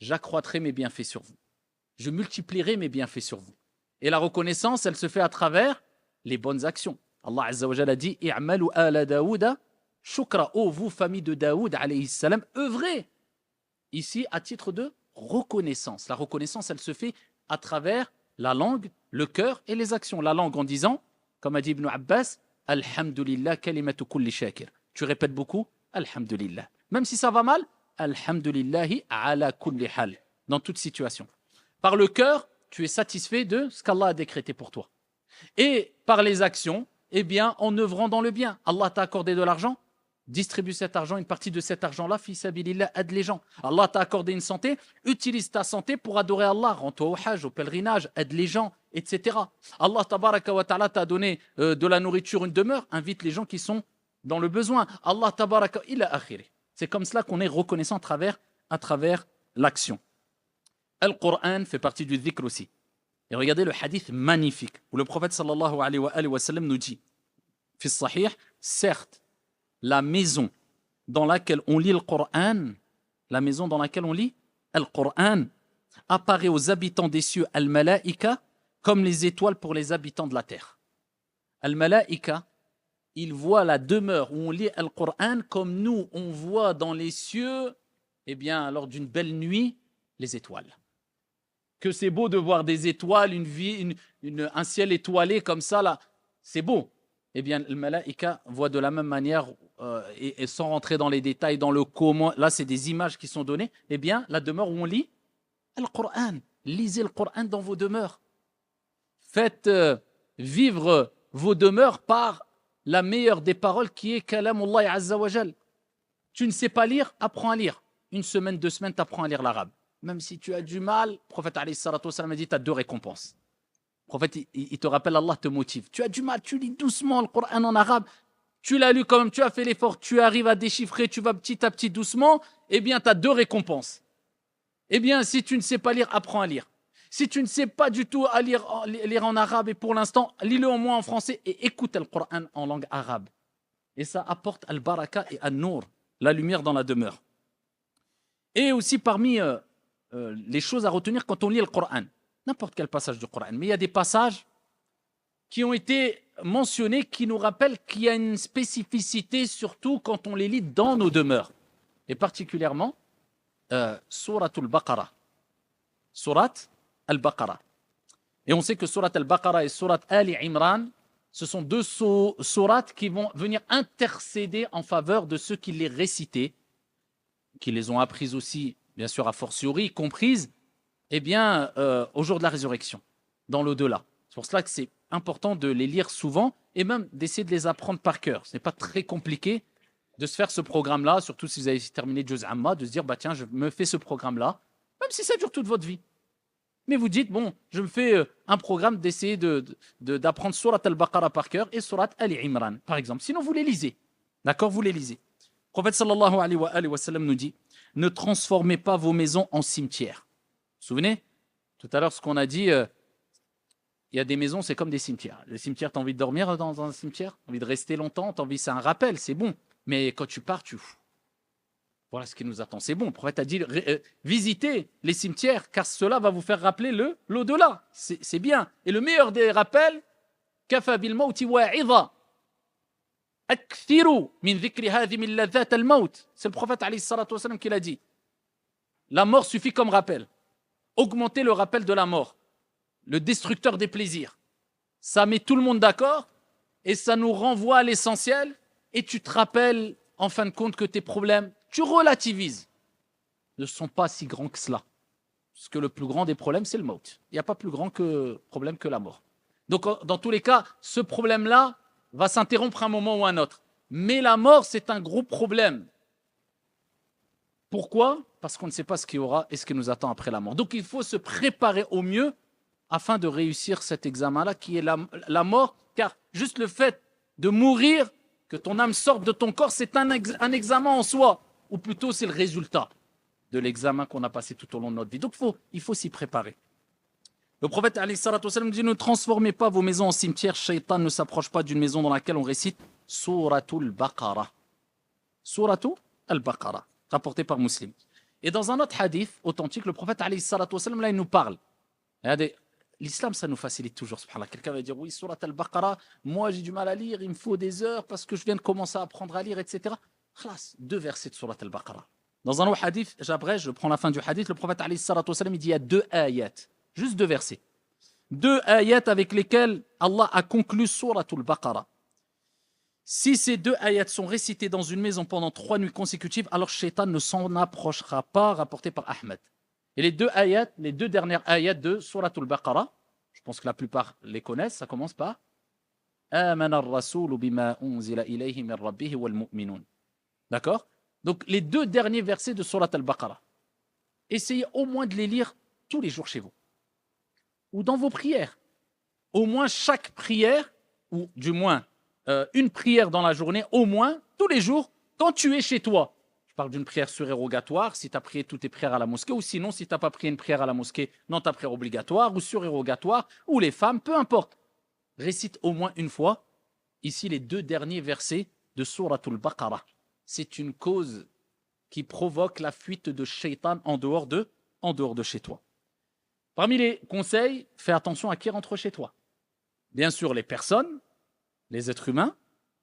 A: j'accroîtrai mes bienfaits sur vous. Je multiplierai mes bienfaits sur vous. Et la reconnaissance, elle se fait à travers les bonnes actions. Allah Azza wa Jalla dit i'malu ala Daouda shukra. Oh, vous, famille de Daoud, alayhi salam, œuvrez. Ici, à titre de reconnaissance. La reconnaissance, elle se fait à travers la langue, le cœur et les actions. La langue en disant, comme a dit Ibn Abbas, Alhamdulillah kalimatu kulli shakir. Tu répètes beaucoup, Alhamdulillah. Même si ça va mal, Alhamdulillahi ala kulli hal. Dans toute situation. Par le cœur, tu es satisfait de ce qu'Allah a décrété pour toi. Et par les actions, eh bien, en œuvrant dans le bien. Allah t'a accordé de l'argent, distribue cet argent, une partie de cet argent-là, fi sabilillah, aide les gens. Allah t'a accordé une santé, utilise ta santé pour adorer Allah, rends-toi au hajj, au pèlerinage, aide les gens, etc. Allah tabaraka wa ta'ala t'a donné de la nourriture, une demeure, invite les gens qui sont dans le besoin. Allah tabaraka ila akhiri. C'est comme cela qu'on est reconnaissant à travers l'action. Al-Qur'an fait partie du dhikr aussi. Et regardez le hadith magnifique où le prophète sallallahu alayhi wa sallam nous dit, fi sahih, certes, la maison dans laquelle on lit le Coran, la maison dans laquelle on lit le Coran, apparaît aux habitants des cieux al-malaïka comme les étoiles pour les habitants de la terre. Al-malaïka, ils voient la demeure où on lit le Coran comme nous, on voit dans les cieux, eh bien, lors d'une belle nuit, les étoiles. Que c'est beau de voir des étoiles, un ciel étoilé comme ça, là, c'est beau. Eh bien, le malaïka voit de la même manière, et sans rentrer dans les détails, dans le comment, là, c'est des images qui sont données, eh bien, la demeure où on lit le Coran. Lisez le Coran dans vos demeures. Faites vivre vos demeures par la meilleure des paroles qui est Kalamullah Azza wa Jal. Tu ne sais pas lire, apprends à lire. Une semaine, 2 semaines, tu apprends à lire l'arabe. Même si tu as du mal, le prophète alayhi salatu wassalam a dit, tu as 2 récompenses. Le prophète, il te rappelle, Allah te motive. Tu as du mal, tu lis doucement le Coran en arabe, tu l'as lu quand même, tu as fait l'effort, tu arrives à déchiffrer, tu vas petit à petit doucement, eh bien, tu as 2 récompenses. Eh bien, si tu ne sais pas lire, apprends à lire. Si tu ne sais pas du tout à lire en arabe, et pour l'instant, lis-le au moins en français et écoute le Coran en langue arabe. Et ça apporte al-baraka et al-nour, la lumière dans la demeure. Et aussi parmi les choses à retenir quand on lit le Coran, n'importe quel passage du Coran, mais il y a des passages qui ont été mentionnés qui nous rappellent qu'il y a une spécificité, surtout quand on les lit dans nos demeures. Et particulièrement, Surat al-Baqarah. Surat al-Baqarah. Et on sait que Surat al-Baqarah et Surat Ali Imran, ce sont 2 sourates qui vont venir intercéder en faveur de ceux qui les récitaient, qui les ont apprises aussi, bien sûr, a fortiori, comprises, eh bien, au jour de la résurrection, dans l'au-delà. C'est pour cela que c'est important de les lire souvent et même d'essayer de les apprendre par cœur. Ce n'est pas très compliqué de se faire ce programme-là, surtout si vous avez terminé Juz Amma, de se dire, bah tiens, je me fais ce programme-là, même si ça dure toute votre vie. Mais vous dites, bon, je me fais un programme d'essayer d'apprendre Surat al-Baqarah par cœur et Surat Ali Imran, par exemple. Sinon, vous les lisez. D'accord, vous les lisez. Le prophète sallallahu alayhi wa sallam nous dit, ne transformez pas vos maisons en cimetières. Vous vous souvenez? Tout à l'heure, ce qu'on a dit, il y a des maisons, c'est comme des cimetières. Les cimetières, tu as envie de dormir dans un cimetière? Tu as envie de rester longtemps? C'est un rappel, c'est bon. Mais quand tu pars, voilà ce qui nous attend. C'est bon. Le prophète a dit, visitez les cimetières, car cela va vous faire rappeler l'au-delà. C'est bien. Et le meilleur des rappels, kafa bil mawti wa'idha. Akthiru min dhikri hadhi min ladhat al-maut. C'est le prophète alayhi salatu wa sallam qui l'a dit. La mort suffit comme rappel. Augmenter le rappel de la mort, le destructeur des plaisirs. Ça met tout le monde d'accord et ça nous renvoie à l'essentiel et tu te rappelles en fin de compte que tes problèmes, tu relativises, ne sont pas si grands que cela. Parce que le plus grand des problèmes, c'est le maut. Il n'y a pas plus grand problème que la mort. Donc dans tous les cas, ce problème-là va s'interrompre un moment ou un autre. Mais la mort, c'est un gros problème. Pourquoi? Parce qu'on ne sait pas ce qu'il y aura et ce qui nous attend après la mort. Donc il faut se préparer au mieux afin de réussir cet examen-là qui est la mort, car juste le fait de mourir, que ton âme sorte de ton corps, c'est un examen en soi, ou plutôt c'est le résultat de l'examen qu'on a passé tout au long de notre vie. Donc il faut s'y préparer. Le prophète alayhi salatu wa sallam dit, ne transformez pas vos maisons en cimetière, Shaitan ne s'approche pas d'une maison dans laquelle on récite Suratul Baqarah. Suratul Baqarah, rapporté par Muslim. Et dans un autre hadith authentique, le prophète alayhi salatu wa sallam, là il nous parle. L'islam, ça nous facilite toujours, subhanallah. Quelqu'un va dire, oui, Surat al-Baqarah, moi j'ai du mal à lire, il me faut des heures parce que je viens de commencer à apprendre à lire, etc. Khalas, 2 versets de Surat al-Baqarah. Dans un autre hadith, j'abrège, je prends la fin du hadith, le prophète alayhi salatu wa sallam, il dit, il y a 2 ayats, juste 2 versets. 2 ayats avec lesquels Allah a conclu Surat al-Baqarah. Si ces 2 ayats sont récités dans une maison pendant 3 nuits consécutives, alors Shaitan ne s'en approchera pas, rapporté par Ahmed. Et les deux dernières ayats de Surat al-Baqarah, je pense que la plupart les connaissent, ça commence par Amana ar-rasoul bima unzila ilayhi min rabbih wal mu'minun. D'accord? Donc les deux derniers versets de Surat al-Baqarah, essayez au moins de les lire tous les jours chez vous ou dans vos prières. Au moins chaque prière, ou du moins une prière dans la journée, au moins tous les jours, quand tu es chez toi. Je parle d'une prière surérogatoire, si tu as prié toutes tes prières à la mosquée, ou sinon, si tu n'as pas prié une prière à la mosquée, non, ta prière obligatoire, ou surérogatoire, ou les femmes, peu importe. Récite au moins une fois, ici, les deux derniers versets de Suratul Baqarah. C'est une cause qui provoque la fuite de Shaitan en dehors de chez toi. Parmi les conseils, fais attention à qui rentre chez toi. Bien sûr, les personnes, les êtres humains,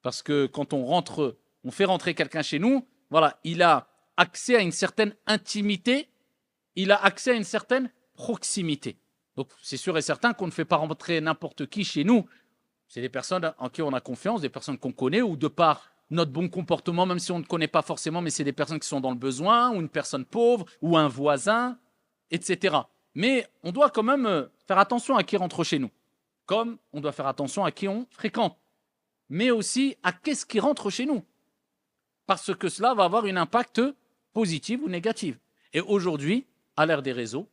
A: parce que quand on fait rentrer quelqu'un chez nous, voilà, il a accès à une certaine intimité, il a accès à une certaine proximité. Donc, c'est sûr et certain qu'on ne fait pas rentrer n'importe qui chez nous. C'est des personnes en qui on a confiance, des personnes qu'on connaît, ou de par notre bon comportement, même si on ne connaît pas forcément, mais c'est des personnes qui sont dans le besoin, ou une personne pauvre, ou un voisin, etc. Mais on doit quand même faire attention à qui rentre chez nous, comme on doit faire attention à qui on fréquente, mais aussi à qu'est-ce qui rentre chez nous, parce que cela va avoir un impact positif ou négatif. Et aujourd'hui, à l'ère des réseaux,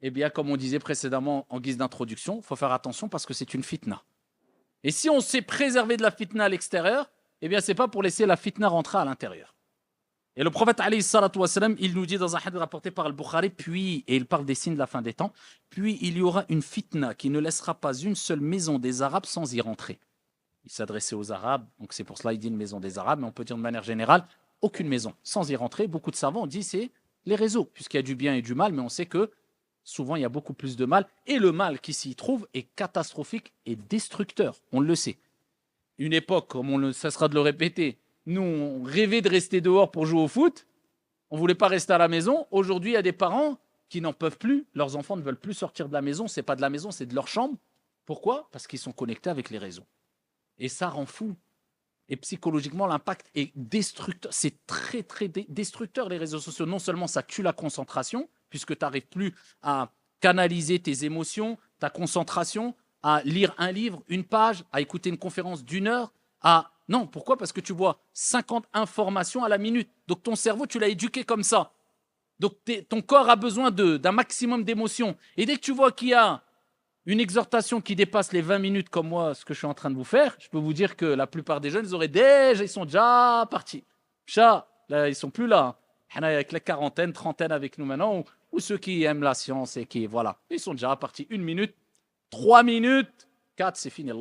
A: eh bien, comme on disait précédemment en guise d'introduction, il faut faire attention parce que c'est une fitna. Et si on s'est préservé de la fitna à l'extérieur, eh bien, ce n'est pas pour laisser la fitna rentrer à l'intérieur. Et le prophète, alayhi salatu wassalam, il nous dit dans un hadith rapporté par Al-Bukhari, puis, et il parle des signes de la fin des temps, puis il y aura une fitna qui ne laissera pas une seule maison des Arabes sans y rentrer. Il s'adressait aux Arabes, donc c'est pour cela qu'il dit une maison des Arabes, mais on peut dire de manière générale, aucune maison sans y rentrer. Beaucoup de savants ont dit c'est les réseaux, puisqu'il y a du bien et du mal, mais on sait que souvent il y a beaucoup plus de mal, et le mal qui s'y trouve est catastrophique et destructeur, on le sait. Une époque, comme on ne cessera de le répéter, nous on rêvait de rester dehors pour jouer au foot, on ne voulait pas rester à la maison. Aujourd'hui, il y a des parents qui n'en peuvent plus, leurs enfants ne veulent plus sortir de la maison, c'est pas de la maison, c'est de leur chambre. Pourquoi? Parce qu'ils sont connectés avec les réseaux. Et ça rend fou. Et psychologiquement, l'impact est destructeur. C'est très, très destructeur, les réseaux sociaux. Non seulement ça tue la concentration, puisque tu n'arrives plus à canaliser tes émotions, ta concentration, à lire un livre, une page, à écouter une conférence d'une heure, à... Non, pourquoi? Parce que tu vois 50 informations à la minute. Donc ton cerveau, tu l'as éduqué comme ça. Donc ton corps a besoin d'un maximum d'émotions. Et dès que tu vois qu'il y a une exhortation qui dépasse les 20 minutes comme moi, ce que je suis en train de vous faire, je peux vous dire que la plupart des jeunes, ils sont déjà partis. Là, ils sont plus là. Il y a avec la quarantaine, trentaine avec nous maintenant, ou ceux qui aiment la science et qui, voilà, ils sont déjà partis. 1 minute, 3 minutes, 4, c'est fini.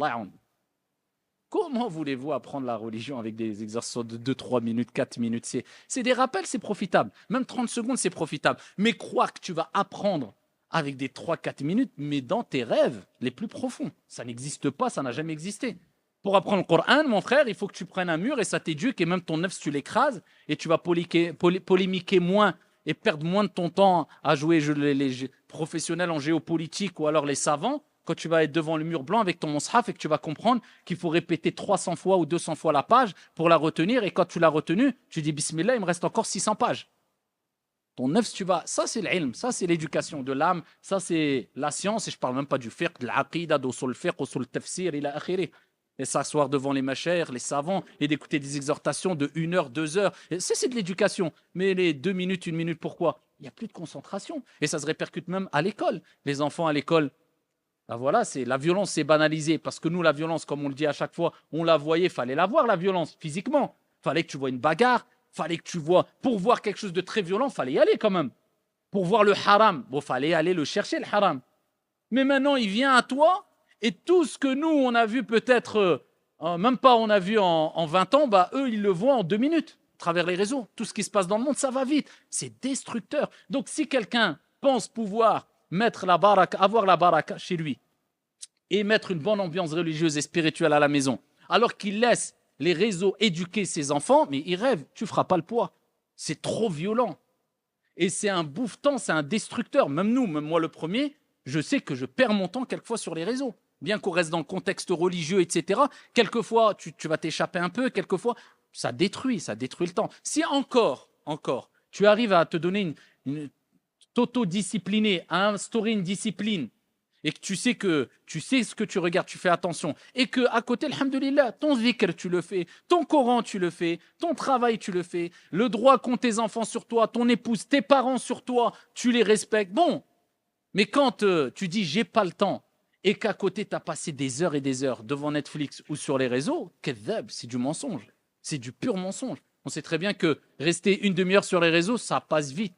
A: Comment voulez-vous apprendre la religion avec des exercices de 2, 3 minutes, 4 minutes? C'est des rappels, c'est profitable. Même 30 secondes, c'est profitable. Mais croire que tu vas apprendre avec des 3-4 minutes, mais dans tes rêves les plus profonds. Ça n'existe pas, ça n'a jamais existé. Pour apprendre le Coran, mon frère, il faut que tu prennes un mur et ça t'éduque, et même ton œuf, tu l'écrases, et tu vas polémiquer moins et perdre moins de ton temps à jouer les professionnels en géopolitique ou alors les savants, quand tu vas être devant le mur blanc avec ton mushaf et que tu vas comprendre qu'il faut répéter 300 fois ou 200 fois la page pour la retenir, et quand tu l'as retenue, tu dis Bismillah, il me reste encore 600 pages. Ton œuf, tu vas, ça c'est l'ilm, ça c'est l'éducation de l'âme, ça c'est la science, et je ne parle même pas du fiqh, de l'aqida, d'usul fiqh, usul tafsir, ila akhiri. Et s'asseoir devant les machères, les savants, et d'écouter des exhortations de 1 heure, 2 heures. Et ça c'est de l'éducation. Mais les 2 minutes, 1 minute, pourquoi? Il n'y a plus de concentration. Et ça se répercute même à l'école. Les enfants à l'école, ben voilà, la violence c'est banalisé. Parce que nous, la violence, comme on le dit à chaque fois, on la voyait, il fallait la voir, la violence, physiquement. Il fallait que tu vois une bagarre. Fallait que tu vois, pour voir quelque chose de très violent, fallait y aller quand même. Pour voir le haram, bon, fallait aller le chercher, le haram. Mais maintenant, il vient à toi, et tout ce que nous, on a vu peut-être, même pas on a vu en 20 ans, bah, eux, ils le voient en 2 minutes, à travers les réseaux. Tout ce qui se passe dans le monde, ça va vite. C'est destructeur. Donc, si quelqu'un pense pouvoir mettre la baraka, avoir la baraka chez lui, et mettre une bonne ambiance religieuse et spirituelle à la maison, alors qu'il laisse les réseaux éduquer ses enfants, mais ils rêvent, tu ne feras pas le poids. C'est trop violent. Et c'est un bouffetant, c'est un destructeur. Même nous, même moi le premier, je sais que je perds mon temps quelquefois sur les réseaux. Bien qu'on reste dans le contexte religieux, etc. Quelquefois, tu vas t'échapper un peu, quelquefois, ça détruit le temps. Si encore, tu arrives à te donner t'autodiscipliner, à instaurer une discipline, et que tu sais ce que tu regardes, tu fais attention, et que à côté, alhamdoulilah, ton zikr, tu le fais, ton Coran, tu le fais, ton travail, tu le fais, le droit qu'ont tes enfants sur toi, ton épouse, tes parents sur toi, tu les respectes. Bon, mais quand tu dis j'ai pas le temps, et qu'à côté, tu as passé des heures et des heures devant Netflix ou sur les réseaux, c'est du mensonge, c'est du pur mensonge. On sait très bien que rester une demi-heure sur les réseaux, ça passe vite.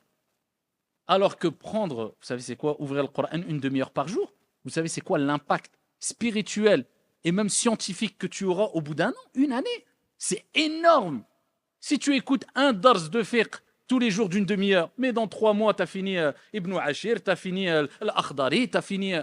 A: Alors que prendre, vous savez c'est quoi, ouvrir le Coran une demi-heure par jour, vous savez c'est quoi l'impact spirituel et même scientifique que tu auras au bout d'un an, une année. C'est énorme. Si tu écoutes un dars de fiqh tous les jours d'une demi-heure, mais dans 3 mois, tu as fini Ibn Ashir, tu as fini l'Akhdari, tu as fini...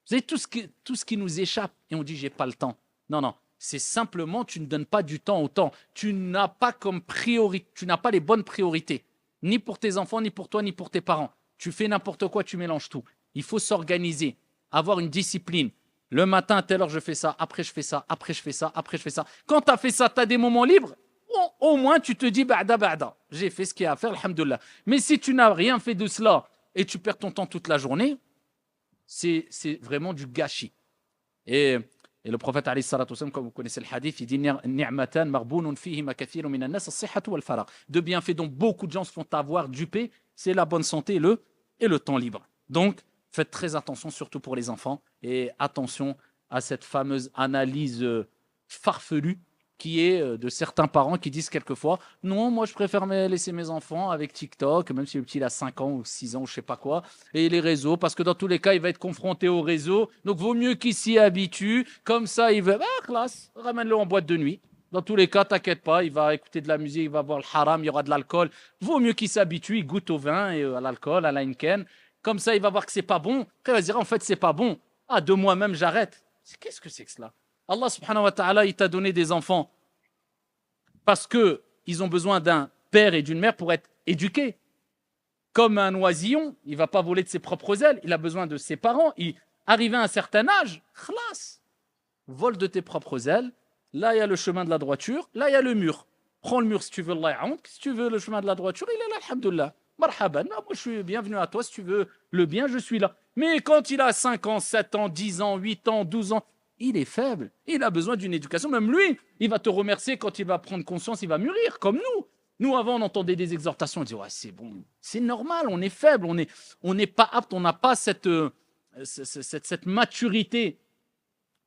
A: Vous savez, tout ce qui nous échappe, et on dit j'ai pas le temps. Non, non, c'est simplement tu ne donnes pas du temps au temps. Tu n'as pas comme priorité, tu n'as pas les bonnes priorités, ni pour tes enfants, ni pour toi, ni pour tes parents. Tu fais n'importe quoi, tu mélanges tout. Il faut s'organiser, avoir une discipline. Le matin, à telle heure, je fais ça, après je fais ça, après je fais ça, après je fais ça. Quand tu as fait ça, tu as des moments libres, au moins tu te dis ba'da ba'da. J'ai fait ce qu'il y a à faire, alhamdoulilah. Mais si tu n'as rien fait de cela et tu perds ton temps toute la journée, c'est vraiment du gâchis. Et le prophète, alayhi salatu wassalam, comme vous connaissez le hadith, il dit ni'matan marbunun fihima kathirun minan nas as-sihhatu wal faragh. De bienfaits dont beaucoup de gens se font avoir dupés, c'est la bonne santé et le temps libre. Donc, faites très attention, surtout pour les enfants, et attention à cette fameuse analyse farfelue qui est de certains parents qui disent quelquefois « Non, moi je préfère laisser mes enfants avec TikTok, même si le petit il a 5 ans ou 6 ans ou je sais pas quoi, et les réseaux, parce que dans tous les cas, il va être confronté aux réseaux, donc vaut mieux qu'il s'y habitue, comme ça il veut... Ah, classe, ramène-le en boîte de nuit. Dans tous les cas, t'inquiète pas, il va écouter de la musique, il va voir le haram, il y aura de l'alcool. Vaut mieux qu'il s'habitue, il goûte au vin et à l'alcool, à la Heineken. Comme ça, il va voir que c'est pas bon. Après, il va se dire, en fait, c'est pas bon. Ah, de moi-même, j'arrête. Qu'est-ce que c'est que cela? Allah subhanahu wa ta'ala, il t'a donné des enfants parce qu'ils ont besoin d'un père et d'une mère pour être éduqués. Comme un oisillon, il ne va pas voler de ses propres ailes, il a besoin de ses parents. Arrivé à un certain âge, khlas, vole de tes propres ailes. Là, il y a le chemin de la droiture, là, il y a le mur. Prends le mur si tu veux, Allah ya'ounk. Si tu veux le chemin de la droiture, il est là, alhamdoulilah. Marhaban, moi je suis bienvenu à toi, si tu veux le bien, je suis là. Mais quand il a 5 ans, 7 ans, 10 ans, 8 ans, 12 ans, il est faible, il a besoin d'une éducation. Même lui, il va te remercier quand il va prendre conscience, il va mûrir, comme nous. Nous, avant, on entendait des exhortations, on disait, ouais, c'est bon, c'est normal, on est faible, on n'est pas apte, on n'a pas cette maturité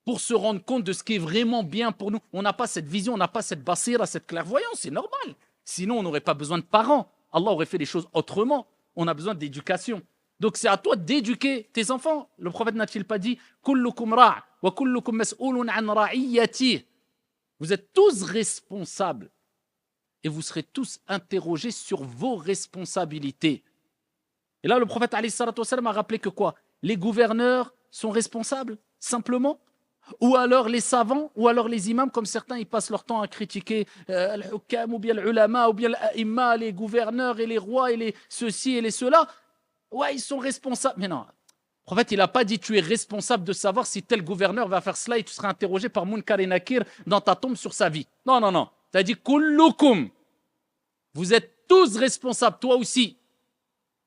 A: pour se rendre compte de ce qui est vraiment bien pour nous. On n'a pas cette vision, on n'a pas cette basira, cette clairvoyance, c'est normal. Sinon, on n'aurait pas besoin de parents. Allah aurait fait les choses autrement. On a besoin d'éducation. Donc c'est à toi d'éduquer tes enfants. Le prophète n'a-t-il pas dit Kullukum ra' wa kullukum mas'ulun an ra'iyati. Vous êtes tous responsables et vous serez tous interrogés sur vos responsabilités. Et là, le prophète alayhi salatu wassalam a rappelé que quoi? Les gouverneurs sont responsables, simplement? Ou alors les savants, ou alors les imams, comme certains, ils passent leur temps à critiquer al-hukam, ou bien l'ulama, ou bien l'a'imma, les gouverneurs et les rois, et les ceci et les cela. Ouais, ils sont responsables. Mais non, le prophète, il n'a pas dit tu es responsable de savoir si tel gouverneur va faire cela et tu seras interrogé par Munkar et Nakir dans ta tombe sur sa vie. Non, non, non. Tu as dit kullukum. Vous êtes tous responsables, toi aussi.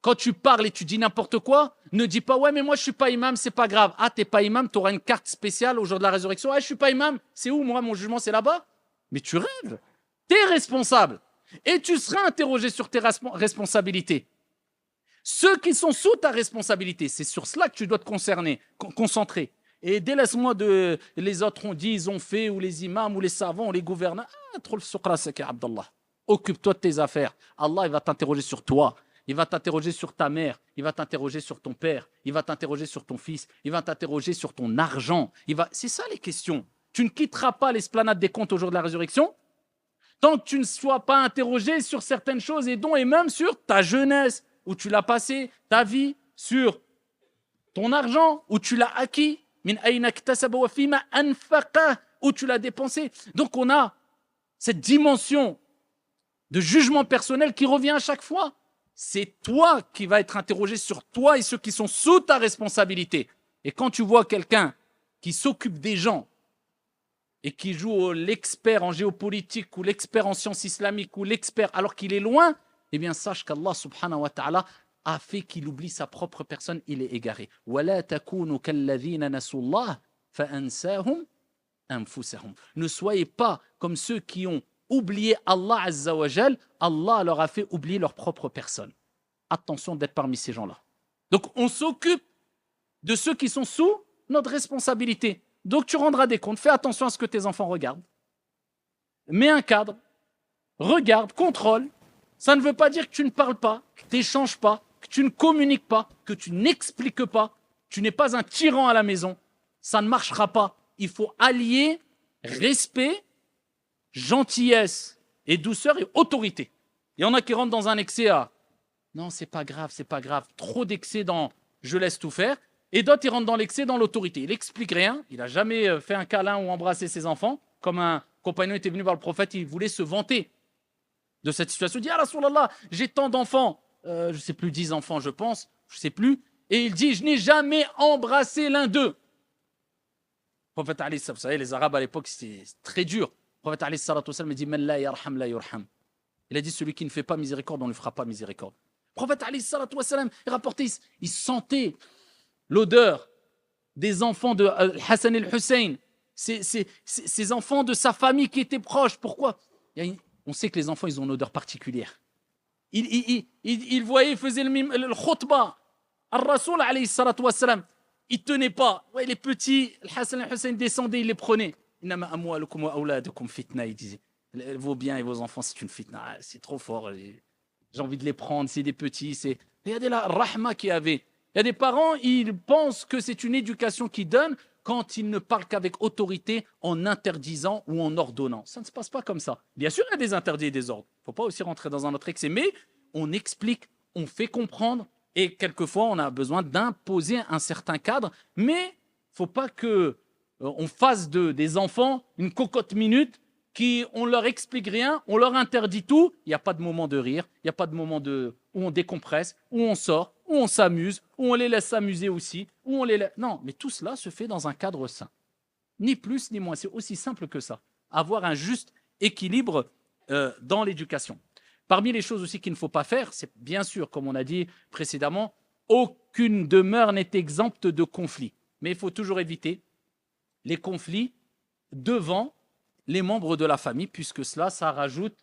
A: Quand tu parles et tu dis n'importe quoi, ne dis pas « Ouais, mais moi, je ne suis pas imam, c'est pas grave. » Ah, tu n'es pas imam, tu auras une carte spéciale au jour de la résurrection. « Ah, je ne suis pas imam, c'est où, moi, mon jugement, c'est là-bas » Mais tu rêves. Tu es responsable. Et tu seras interrogé sur tes responsabilités. Ceux qui sont sous ta responsabilité, c'est sur cela que tu dois te concentrer. Et délaisse-moi de les autres ont dit, ils ont fait, ou les imams, ou les savants, ou les gouverneurs. Ah, trop le suqra, c'est qu'Abdallah. Occupe-toi de tes affaires. Allah, il va t'interroger sur toi. Il va t'interroger sur ta mère, il va t'interroger sur ton père, il va t'interroger sur ton fils, il va t'interroger sur ton argent. C'est ça les questions. Tu ne quitteras pas l'esplanade des comptes au jour de la résurrection tant que tu ne sois pas interrogé sur certaines choses et dont et même sur ta jeunesse, où tu l'as passé, ta vie, sur ton argent, où tu l'as acquis, où tu l'as dépensé. Donc on a cette dimension de jugement personnel qui revient à chaque fois. C'est toi qui vas être interrogé sur toi et ceux qui sont sous ta responsabilité. Et quand tu vois quelqu'un qui s'occupe des gens et qui joue l'expert en géopolitique ou l'expert en sciences islamiques ou l'expert alors qu'il est loin, eh bien sache qu'Allah subhanahu wa ta'ala a fait qu'il oublie sa propre personne, il est égaré. وَلَا تَكُونُوا كَالَّذِينَ نَسُوا اللَّهَ فَأَنْسَاهُمْ أَنفُسَهُمْ. Ne soyez pas comme ceux qui ont oublié Allah Azza wa Jal, Allah leur a fait oublier leur propre personne. Attention d'être parmi ces gens-là. Donc on s'occupe de ceux qui sont sous notre responsabilité. Donc tu rendras des comptes, fais attention à ce que tes enfants regardent. Mets un cadre, regarde, contrôle. Ça ne veut pas dire que tu ne parles pas, que tu n'échanges pas, que tu ne communiques pas, que tu n'expliques pas. Tu n'es pas un tyran à la maison. Ça ne marchera pas. Il faut allier respect, gentillesse et douceur et autorité. Il y en a qui rentrent dans un excès à non, c'est pas grave, c'est pas grave. Trop d'excès dans je laisse tout faire. Et d'autres, ils rentrent dans l'excès, dans l'autorité. Il n'explique rien. Il n'a jamais fait un câlin ou embrassé ses enfants. Comme un compagnon était venu voir le prophète, il voulait se vanter de cette situation. Il dit, ah Rasulallah, j'ai tant d'enfants. Je ne sais plus, 10 enfants, je pense. Je ne sais plus. Et il dit, je n'ai jamais embrassé l'un d'eux. Le prophète, vous savez, les Arabes à l'époque, c'était très dur. Le prophète, me dit, man la yarham la yurham. Il a dit, celui qui ne fait pas miséricorde, on ne lui fera pas miséricorde. Le prophète, il rapportait, il sentait l'odeur des enfants de Hassan et Hussein, ces enfants de sa famille qui étaient proches. Pourquoi? On sait que les enfants, ils ont une odeur particulière. Il voyait, il faisait le khutbah. Al-Rasoul, il ne tenait pas. Ouais, les petits, Hassan et Hussein descendaient, il les prenait. Il disait, vos biens et vos enfants, c'est une fitna. C'est trop fort. J'ai envie de les prendre, c'est des petits. Regardez la rahma qu'il y avait. Il y a des parents, ils pensent que c'est une éducation qu'ils donnent quand ils ne parlent qu'avec autorité en interdisant ou en ordonnant. Ça ne se passe pas comme ça. Bien sûr, il y a des interdits et des ordres. Il ne faut pas aussi rentrer dans un autre excès. Mais on explique, on fait comprendre et quelquefois, on a besoin d'imposer un certain cadre. Mais il ne faut pas qu'on fasse des enfants une cocotte minute on leur explique rien, on leur interdit tout, il n'y a pas de moment de rire, il n'y a pas de moment où on décompresse, où on sort, où on s'amuse, où on les laisse s'amuser aussi, Non, mais tout cela se fait dans un cadre sain. Ni plus ni moins, c'est aussi simple que ça. Avoir un juste équilibre dans l'éducation. Parmi les choses aussi qu'il ne faut pas faire, c'est bien sûr, comme on a dit précédemment, aucune demeure n'est exempte de conflits. Mais il faut toujours éviter les conflits devant les membres de la famille, puisque cela, ça rajoute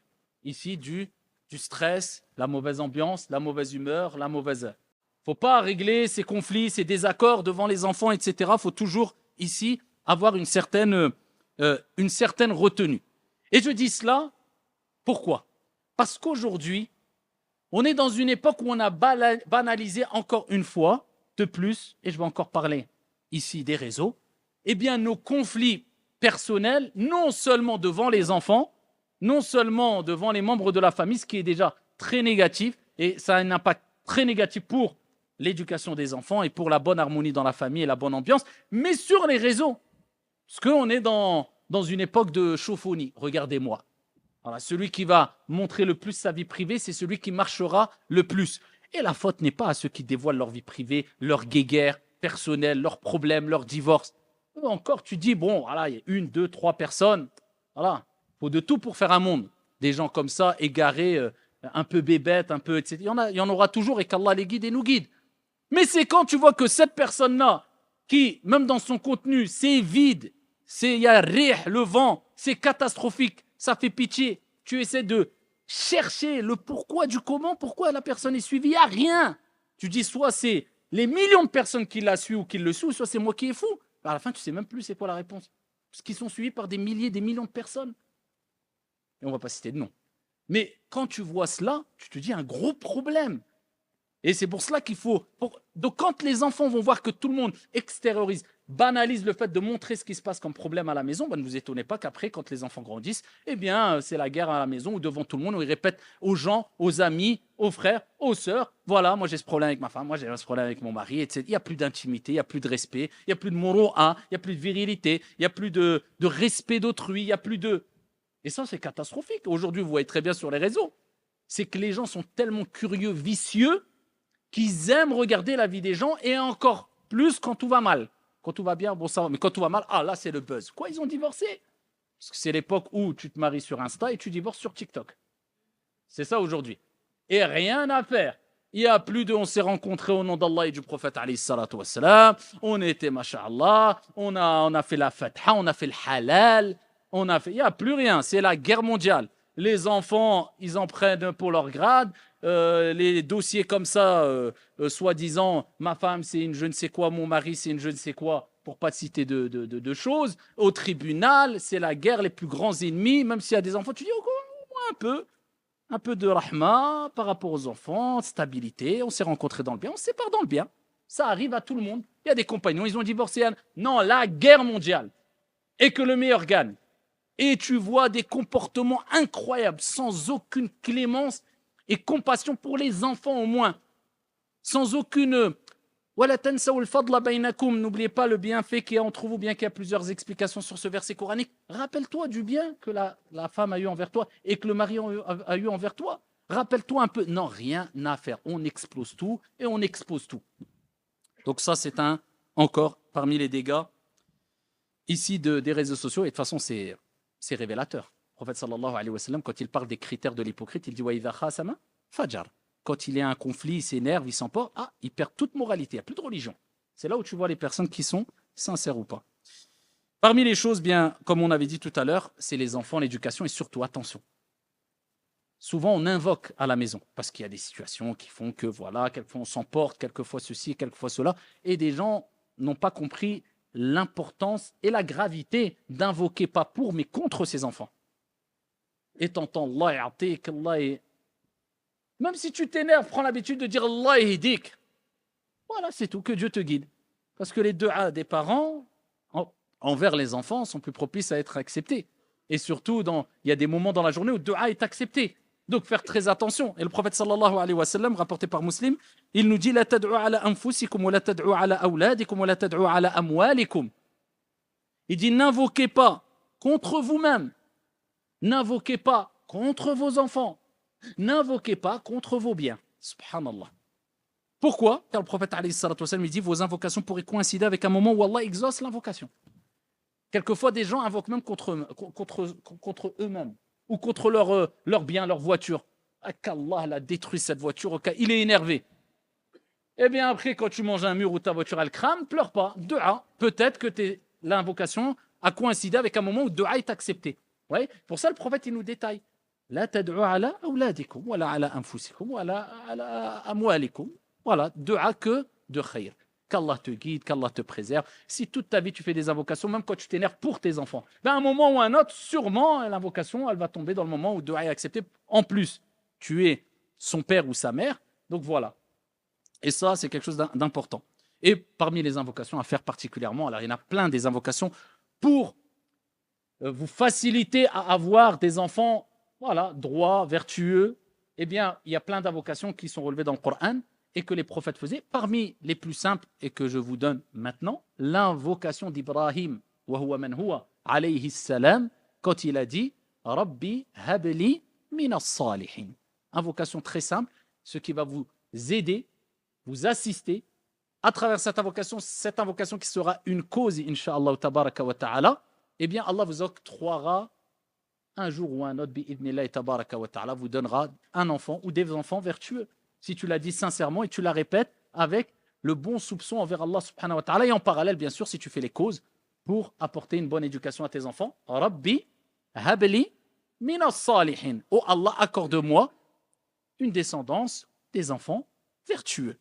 A: ici du stress, la mauvaise ambiance, la mauvaise humeur, la mauvaise... Il ne faut pas régler ces conflits, ces désaccords devant les enfants, etc. Il faut toujours ici avoir une certaine retenue. Et je dis cela, pourquoi? Parce qu'aujourd'hui, on est dans une époque où on a banalisé encore une fois, de plus, et je vais encore parler ici des réseaux, eh bien nos conflits personnel, non seulement devant les enfants, non seulement devant les membres de la famille, ce qui est déjà très négatif, et ça a un impact très négatif pour l'éducation des enfants et pour la bonne harmonie dans la famille et la bonne ambiance, mais sur les réseaux. Parce qu'on est dans une époque de chauffonie. Regardez-moi. Voilà, celui qui va montrer le plus sa vie privée, c'est celui qui marchera le plus. Et la faute n'est pas à ceux qui dévoilent leur vie privée, leur guéguerre personnelle, leurs problèmes, leurs divorces. Encore, tu dis, bon, voilà, il y a 1, 2, 3 personnes. Voilà, il faut de tout pour faire un monde. Des gens comme ça, égarés, un peu bébêtes, un peu, etc. Il y en aura toujours et qu'Allah les guide et nous guide. Mais c'est quand tu vois que cette personne-là, qui, même dans son contenu, c'est vide, il y a le vent, c'est catastrophique, ça fait pitié. Tu essaies de chercher le pourquoi du comment, pourquoi la personne est suivie. Il n'y a rien. Tu dis, soit c'est les millions de personnes qui la suivent ou qui le suivent, soit c'est moi qui est fou. À la fin, tu ne sais même plus c'est quoi la réponse. Parce qu'ils sont suivis par des milliers, des millions de personnes. Et on ne va pas citer de nom. Mais quand tu vois cela, tu te dis un gros problème. Et c'est pour cela qu'il faut... Donc quand les enfants vont voir que tout le monde extériorise, banalise le fait de montrer ce qui se passe comme problème à la maison, ne vous étonnez pas qu'après, quand les enfants grandissent, eh bien, c'est la guerre à la maison ou devant tout le monde, où ils répètent aux gens, aux amis, aux frères, aux sœurs, voilà, moi j'ai ce problème avec ma femme, moi j'ai ce problème avec mon mari, etc. Il n'y a plus d'intimité, il n'y a plus de respect, il n'y a plus de moro'a, il n'y a plus de virilité, il n'y a plus de respect d'autrui, il n'y a plus de... Et ça, c'est catastrophique. Aujourd'hui, vous voyez très bien sur les réseaux, c'est que les gens sont tellement curieux, vicieux, qu'ils aiment regarder la vie des gens et encore plus quand tout va mal. Quand tout va bien, bon ça va, mais quand tout va mal, ah là c'est le buzz. Quoi, ils ont divorcé? Parce que c'est l'époque où tu te maries sur Insta et tu divorces sur TikTok. C'est ça aujourd'hui. Et rien à faire. Il n'y a plus de on s'est rencontrés au nom d'Allah et du prophète alayhi salatu wassalam. On était, masha'Allah, on a fait la fatha, on a fait le halal, il n'y a plus rien. C'est la guerre mondiale. Les enfants, ils en prennent pour leur grade. Les dossiers comme ça, soi-disant, ma femme c'est une je ne sais quoi, mon mari c'est une je ne sais quoi, pour pas citer de choses. Au tribunal, c'est la guerre, les plus grands ennemis. Même s'il y a des enfants, tu dis au moins un peu de rahma par rapport aux enfants, stabilité. On s'est rencontrés dans le bien, on se sépare dans le bien. Ça arrive à tout le monde. Il y a des compagnons, ils ont divorcé. Non, la guerre mondiale. Et que le meilleur gagne. Et tu vois des comportements incroyables, sans aucune clémence et compassion pour les enfants au moins. Sans aucune... N'oubliez pas le bienfait qu'il y a entre vous, bien qu'il y a plusieurs explications sur ce verset coranique. Rappelle-toi du bien que la femme a eu envers toi et que le mari a eu envers toi. Rappelle-toi un peu. Non, rien à faire. On explose tout et on expose tout. Donc ça, c'est encore parmi les dégâts ici des réseaux sociaux. Et de toute façon, c'est révélateur. Le prophète sallallahu alayhi wa sallam, quand il parle des critères de l'hypocrite, il dit « Wa idha khasama fajar ». Quand il y a un conflit, il s'énerve, il s'emporte, il perd toute moralité, il n'y a plus de religion. C'est là où tu vois les personnes qui sont sincères ou pas. Parmi les choses, bien, comme on avait dit tout à l'heure, c'est les enfants, l'éducation et surtout, attention. Souvent, on invoque à la maison parce qu'il y a des situations qui font que, voilà, quelquefois on s'emporte, quelquefois ceci, quelquefois cela, et des gens n'ont pas compris l'importance et la gravité d'invoquer pas pour, mais contre ses enfants. Et t'entends Allah ya'tik, Allah est... Même si tu t'énerves, prends l'habitude de dire Allah yahdik. Voilà, c'est tout, que Dieu te guide. Parce que les du'a des parents envers les enfants sont plus propices à être acceptés. Et surtout, il y a des moments dans la journée où le du'a est accepté. Donc faire très attention. Et le prophète sallallahu alayhi wa sallam, rapporté par Muslim, il nous dit la tad'u ala anfusikum wa la tad'u ala awladikum wa la tad'u ala amwalikum. Il dit n'invoquez pas contre vous-même. N'invoquez pas contre vos enfants. N'invoquez pas contre vos biens. Subhanallah. Pourquoi? Car le prophète alayhi salatu wa sallam, il dit vos invocations pourraient coïncider avec un moment où Allah exauce l'invocation. Quelquefois, des gens invoquent même contre eux-mêmes ou contre leur bien, leur voiture. Ah, qu'Allah a détruit cette voiture, il est énervé. Eh bien, après, quand tu manges un mur où ta voiture elle crame, pleure pas. Dua, peut-être que l'invocation a coïncidé avec un moment où dua est accepté. Ouais? Pour ça, le prophète il nous détaille. La tad'u ala awladikum, wala ala anfusikum, wala ala amwalikum. Voilà, dua que de khayr. Qu'Allah te guide, qu'Allah te préserve. Si toute ta vie tu fais des invocations, même quand tu t'énerves pour tes enfants, ben à un moment ou à un autre, sûrement l'invocation, elle va tomber dans le moment où dua est accepté. En plus, tu es son père ou sa mère, donc voilà. Et ça, c'est quelque chose d'important. Et parmi les invocations à faire particulièrement, alors il y en a plein des invocations pour vous faciliter à avoir des enfants, voilà, droits, vertueux. Eh bien, il y a plein d'invocations qui sont relevées dans le Coran et que les prophètes faisaient. Parmi les plus simples et que je vous donne maintenant, l'invocation d'Ibrahim, wa huwa man huwa alayhi salam, quand il a dit Rabbi habli minas salihin. Invocation très simple, ce qui va vous aider, vous assister à travers cette invocation qui sera une cause, incha'Allah tabaraka wa ta'ala, eh bien Allah vous octroiera un jour ou un autre, bi'idnillahi tabaraka wa ta'ala, vous donnera un enfant ou des enfants vertueux. Si tu l'as dit sincèrement et tu la répètes avec le bon soupçon envers Allah subhanahu wa ta'ala et en parallèle, bien sûr, si tu fais les causes pour apporter une bonne éducation à tes enfants. Rabbi habli minas salihin. Oh Allah, accorde-moi une descendance des enfants vertueux.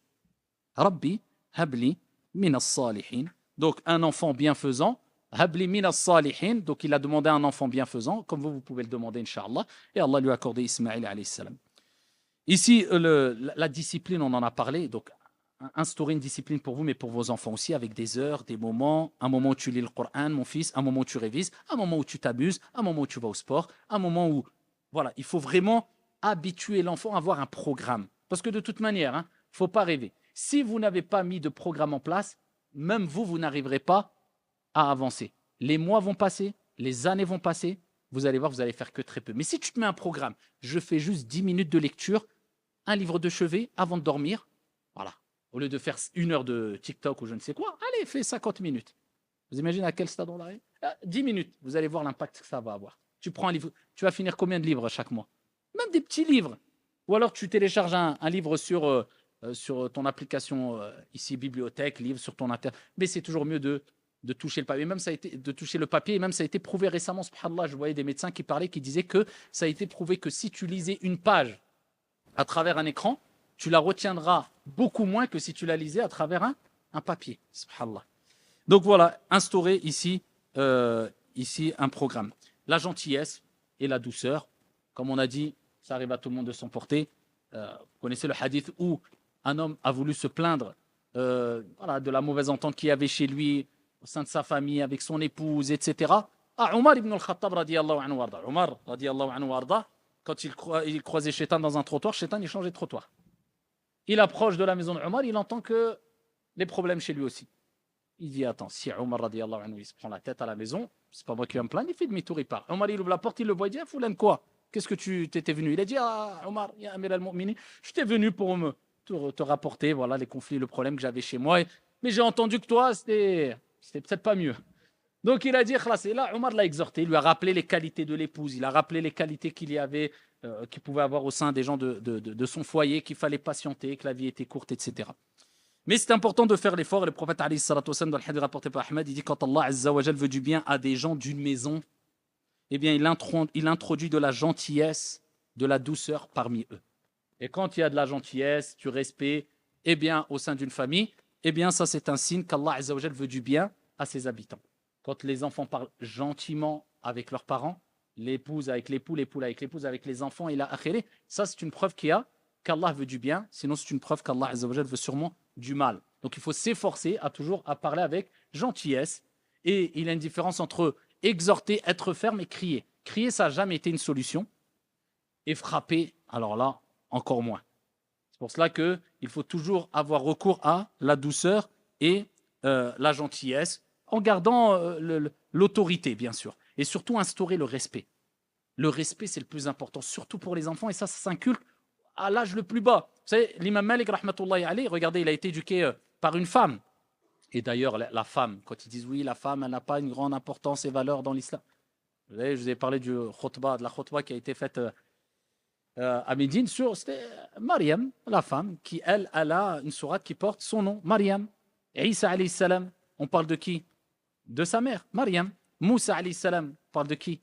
A: Rabbi habli minas salihin. Donc un enfant bienfaisant. Habli minas salihin. Donc il a demandé un enfant bienfaisant, comme vous pouvez le demander, Inch'Allah. Et Allah lui a accordé Ismaïl alayhi salam. Ici, la discipline, on en a parlé. Donc instaurer une discipline pour vous, mais pour vos enfants aussi, avec des heures, des moments, un moment où tu lis le Coran, mon fils, un moment où tu révises, un moment où tu t'amuses, un moment où tu vas au sport, un moment où... Voilà, il faut vraiment habituer l'enfant à avoir un programme. Parce que de toute manière, il ne faut pas rêver. Si vous n'avez pas mis de programme en place, même vous n'arriverez pas à avancer. Les mois vont passer, les années vont passer, vous allez voir, vous allez faire que très peu. Mais si tu te mets un programme, je fais juste 10 minutes de lecture, un livre de chevet avant de dormir, voilà. Au lieu de faire 1 heure de TikTok ou je ne sais quoi, allez, fais 50 minutes. Vous imaginez à quel stade on arrive? 10 minutes, vous allez voir l'impact que ça va avoir. Tu prends un livre, tu vas finir combien de livres chaque mois? Même des petits livres. Ou alors tu télécharges un livre sur sur ton application ici, bibliothèque, livre, sur ton internet. Mais c'est toujours mieux de toucher le papier. Même ça a été, de toucher le papier, et même ça a été prouvé récemment, subhanallah, je voyais des médecins qui parlaient, qui disaient que ça a été prouvé que si tu lisais une page à travers un écran, tu la retiendras beaucoup moins que si tu la lisais à travers un papier. Subhanallah. Donc voilà, instaurer ici un programme. La gentillesse et la douceur, comme on a dit, ça arrive à tout le monde de s'emporter. Vous connaissez le hadith où un homme a voulu se plaindre de la mauvaise entente qu'il y avait chez lui, au sein de sa famille, avec son épouse, etc. Ah, Omar ibn al-Khattab, radiallahu anhu warda. Omar, radiallahu anhu warda, quand il croisait Shaitan dans un trottoir, Shaitan, il changeait de trottoir. Il approche de la maison de Omar, il entend que les problèmes chez lui aussi. Il dit, attends, si Omar, radiallahu anhu, il se prend la tête à la maison, c'est pas moi qui vais me plaindre, il fait demi-tour, il part. Omar, il ouvre la porte, il le voit, il dit, ah, Foulan, quoi? Qu'est-ce que tu t'étais venu? Il a dit, ah, Omar, ya Amir al-Mu'mini, je t'ai venu pour te rapporter voilà, les conflits, le problème que j'avais chez moi. Mais j'ai entendu que toi, c'était peut-être pas mieux. Donc il a dit, et là, Omar l'a exhorté, il lui a rappelé les qualités de l'épouse, il a rappelé les qualités qu'il y avait, qu'il pouvait avoir au sein des gens de son foyer, qu'il fallait patienter, que la vie était courte, etc. Mais c'est important de faire l'effort. Et le prophète, alayhi salatu wassalam, dans le hadith rapporté par Ahmed, il dit, quand Allah azza wa jal veut du bien à des gens d'une maison, eh bien, il introduit de la gentillesse, de la douceur parmi eux. Et quand il y a de la gentillesse, du respect, eh bien, au sein d'une famille, eh bien, ça, c'est un signe qu'Allah azza wa jal veut du bien à ses habitants. Quand les enfants parlent gentiment avec leurs parents, l'épouse avec l'époux, l'époux avec l'épouse, avec les enfants, et la akhiré, ça, c'est une preuve qu'Allah veut du bien. Sinon, c'est une preuve qu'Allah azza wa jal veut sûrement du mal. Donc, il faut s'efforcer à parler avec gentillesse. Et il y a une différence entre exhorter, être ferme et crier. Crier, ça n'a jamais été une solution. Et frapper, alors là, encore moins. C'est pour cela qu'il faut toujours avoir recours à la douceur et la gentillesse, en gardant l'autorité, bien sûr. Et surtout, instaurer le respect. Le respect, c'est le plus important, surtout pour les enfants. Et ça s'inculque à l'âge le plus bas. Vous savez, l'imam Malik, rahmatullahi alayhi, regardez, il a été éduqué par une femme. Et d'ailleurs, la femme, quand ils disent oui, la femme, elle n'a pas une grande importance et valeur dans l'islam. Vous savez, je vous ai parlé de la khutbah qui a été faite à Médine c'était Mariam, la femme, qui, elle a une sourate qui porte son nom, Mariam. Et Isa, alayhi salam, on parle de qui? De sa mère, Mariam. Moussa, alayhi salam, on parle de qui?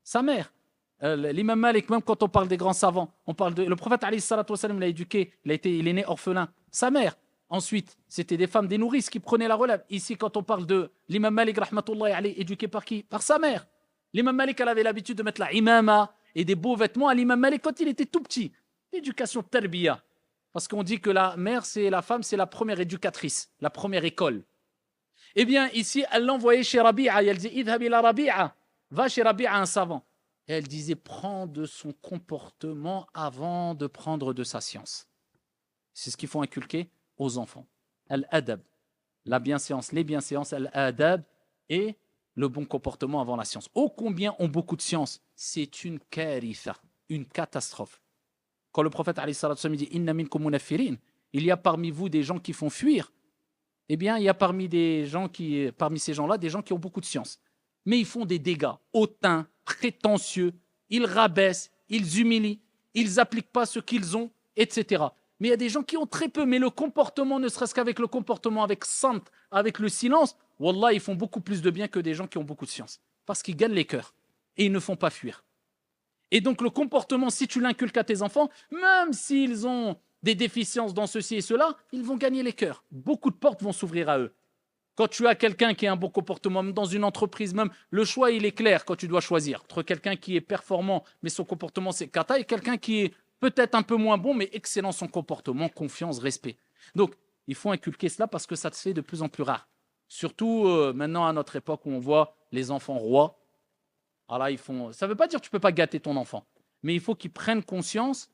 A: Sa mère. L'imam Malik, même quand on parle des grands savants, on parle de. Le prophète, alayhi salatu wassalam, l'a éduqué, il est né orphelin. Sa mère. Ensuite, c'était des femmes, des nourrices qui prenaient la relève. Ici, quand on parle de l'imam Malik, rahmatullahi alayhi, éduqué par qui? Par sa mère. L'imam Malik, elle avait l'habitude de mettre la imama et des beaux vêtements à l'imam Malik quand il était tout petit. L'éducation tarbiya. Parce qu'on dit que la mère, la femme, c'est la première éducatrice, la première école. Eh bien, ici, elle l'envoyait chez Rabi'a. Elle disait, idhab ila Rabi'a. Va chez Rabi'a, un savant. Et elle disait, prends de son comportement avant de prendre de sa science. C'est ce qu'il faut inculquer aux enfants. Al-adab, la bienséance, les bienséances, al-adab et le bon comportement avant la science. Ô combien ont beaucoup de science? C'est une karitha, une catastrophe. Quand le prophète alayhi salatu wasallam dit inna minkum munaffirin, il y a parmi vous des gens qui font fuir. Eh bien, il y a parmi ces gens-là des gens qui ont beaucoup de science. Mais ils font des dégâts hautains, prétentieux, ils rabaissent, ils humilient, ils n'appliquent pas ce qu'ils ont, etc. Mais il y a des gens qui ont très peu, mais le comportement, ne serait-ce qu'avec le comportement, avec saint, avec le silence, wallah, ils font beaucoup plus de bien que des gens qui ont beaucoup de science. Parce qu'ils gagnent les cœurs et ils ne font pas fuir. Et donc le comportement, si tu l'inculques à tes enfants, même s'ils ont des déficiences dans ceci et cela, ils vont gagner les cœurs. Beaucoup de portes vont s'ouvrir à eux. Quand tu as quelqu'un qui a un bon comportement, même dans une entreprise, même le choix, il est clair quand tu dois choisir. Entre quelqu'un qui est performant, mais son comportement c'est cata, et quelqu'un qui est peut-être un peu moins bon, mais excellent son comportement, confiance, respect. Donc, il faut inculquer cela parce que ça se fait de plus en plus rare. Surtout maintenant à notre époque où on voit les enfants rois. Alors là, ça ne veut pas dire que tu ne peux pas gâter ton enfant, mais il faut qu'il prenne conscience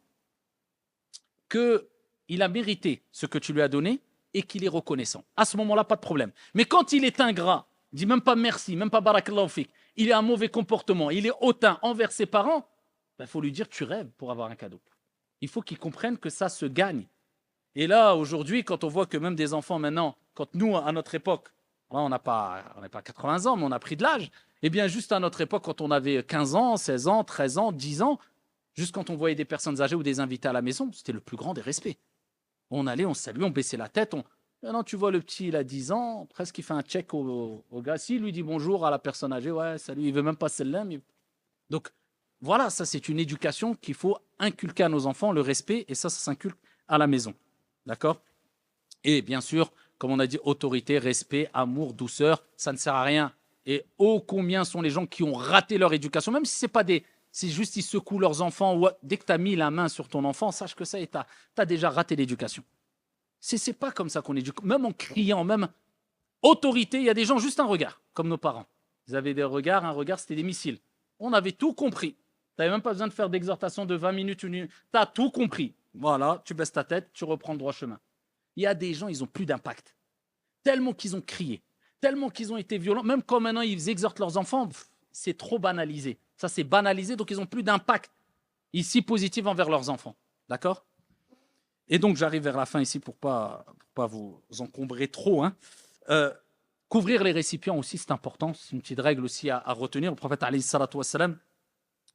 A: qu'il a mérité ce que tu lui as donné et qu'il est reconnaissant. À ce moment-là, pas de problème. Mais quand il est ingrat, il dit même pas merci, même pas barakallahu fik, il a un mauvais comportement, il est hautain envers ses parents, il faut lui dire tu rêves pour avoir un cadeau. Il faut qu'il comprenne que ça se gagne. Et là, aujourd'hui, quand on voit que même des enfants maintenant, quand nous, à notre époque, là, on n'a pas 80 ans, mais on a pris de l'âge, eh bien, juste à notre époque, quand on avait 15 ans, 16 ans, 13 ans, 10 ans, juste quand on voyait des personnes âgées ou des invités à la maison, c'était le plus grand des respects. On allait, on saluait, on baissait la tête. Maintenant, tu vois le petit, il a 10 ans, presque il fait un check au gars. S'il lui dit bonjour à la personne âgée, ouais, salut, il veut même pas celle-là. Donc, voilà, ça, c'est une éducation qu'il faut inculquer à nos enfants, le respect, et ça s'inculque à la maison. D'accord? Et bien sûr, comme on a dit, autorité, respect, amour, douceur, ça ne sert à rien. Et ô combien sont les gens qui ont raté leur éducation, même si c'est pas des, c'est juste ils secouent leurs enfants. Ou dès que tu as mis la main sur ton enfant, sache que ça, tu as déjà raté l'éducation. C'est pas comme ça qu'on éduque. Même en criant, même autorité, il y a des gens, juste un regard, comme nos parents. Ils avaient des regards, un regard, c'était des missiles. On avait tout compris. Tu n'avais même pas besoin de faire d'exhortation de 20 minutes, une minute. Tu as tout compris. Voilà, tu baisses ta tête, tu reprends le droit chemin. Il y a des gens, ils n'ont plus d'impact. Tellement qu'ils ont crié, tellement qu'ils ont été violents, même quand maintenant ils exhortent leurs enfants, c'est trop banalisé. Ça, c'est banalisé, donc ils n'ont plus d'impact ici positif envers leurs enfants. D'accord? Et donc, j'arrive vers la fin ici pour pas vous encombrer trop. Hein. Couvrir les récipients aussi, c'est important. C'est une petite règle aussi à retenir. Le prophète, alayhi salatu wassalam,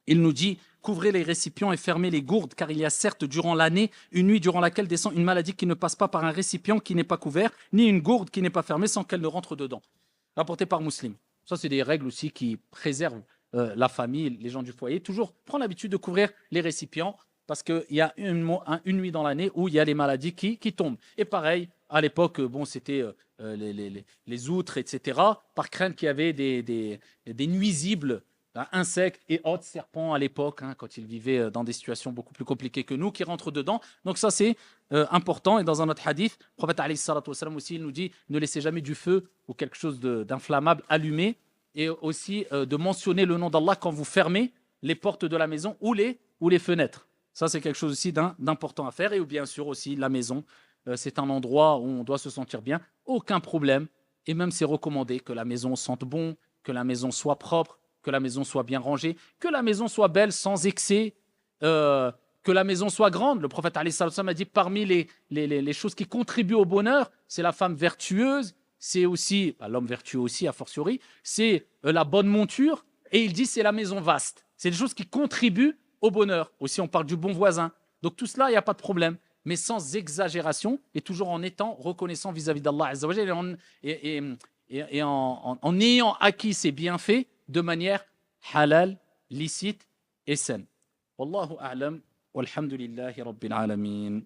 A: il nous dit, couvrez les récipients et fermez les gourdes, car il y a certes durant l'année une nuit durant laquelle descend une maladie qui ne passe pas par un récipient qui n'est pas couvert, ni une gourde qui n'est pas fermée sans qu'elle ne rentre dedans. Rapporté par Muslim. Ça, c'est des règles aussi qui préservent la famille, les gens du foyer. Toujours prendre l'habitude de couvrir les récipients, parce qu'il y a une nuit dans l'année où il y a les maladies qui tombent. Et pareil, à l'époque, bon, c'était les outres, etc., par crainte qu'il y avait des nuisibles, insectes et autres serpents à l'époque, hein, quand ils vivaient dans des situations beaucoup plus compliquées que nous, qui rentrent dedans. Donc ça, c'est important. Et dans un autre hadith, le prophète alayhi salatu wassalam aussi, il nous dit, ne laissez jamais du feu ou quelque chose d'inflammable allumé, et aussi de mentionner le nom d'Allah quand vous fermez les portes de la maison ou les fenêtres. Ça, c'est quelque chose aussi d'important à faire. Et bien sûr aussi, la maison, c'est un endroit où on doit se sentir bien. Aucun problème. Et même, c'est recommandé que la maison sente bon, que la maison soit propre, que la maison soit bien rangée, que la maison soit belle sans excès, que la maison soit grande. Le prophète alayhi salam a dit, parmi les choses qui contribuent au bonheur, c'est la femme vertueuse, c'est aussi, l'homme vertueux aussi, a fortiori, c'est la bonne monture. Et il dit, c'est la maison vaste. C'est des choses qui contribuent au bonheur. Aussi, on parle du bon voisin. Donc tout cela, il n'y a pas de problème, mais sans exagération et toujours en étant reconnaissant vis-à-vis d'Allah Azza wa Jalla et en ayant acquis ces bienfaits de manière halal, licite et saine. Wallahu a'lam, walhamdulillahi rabbil alamin.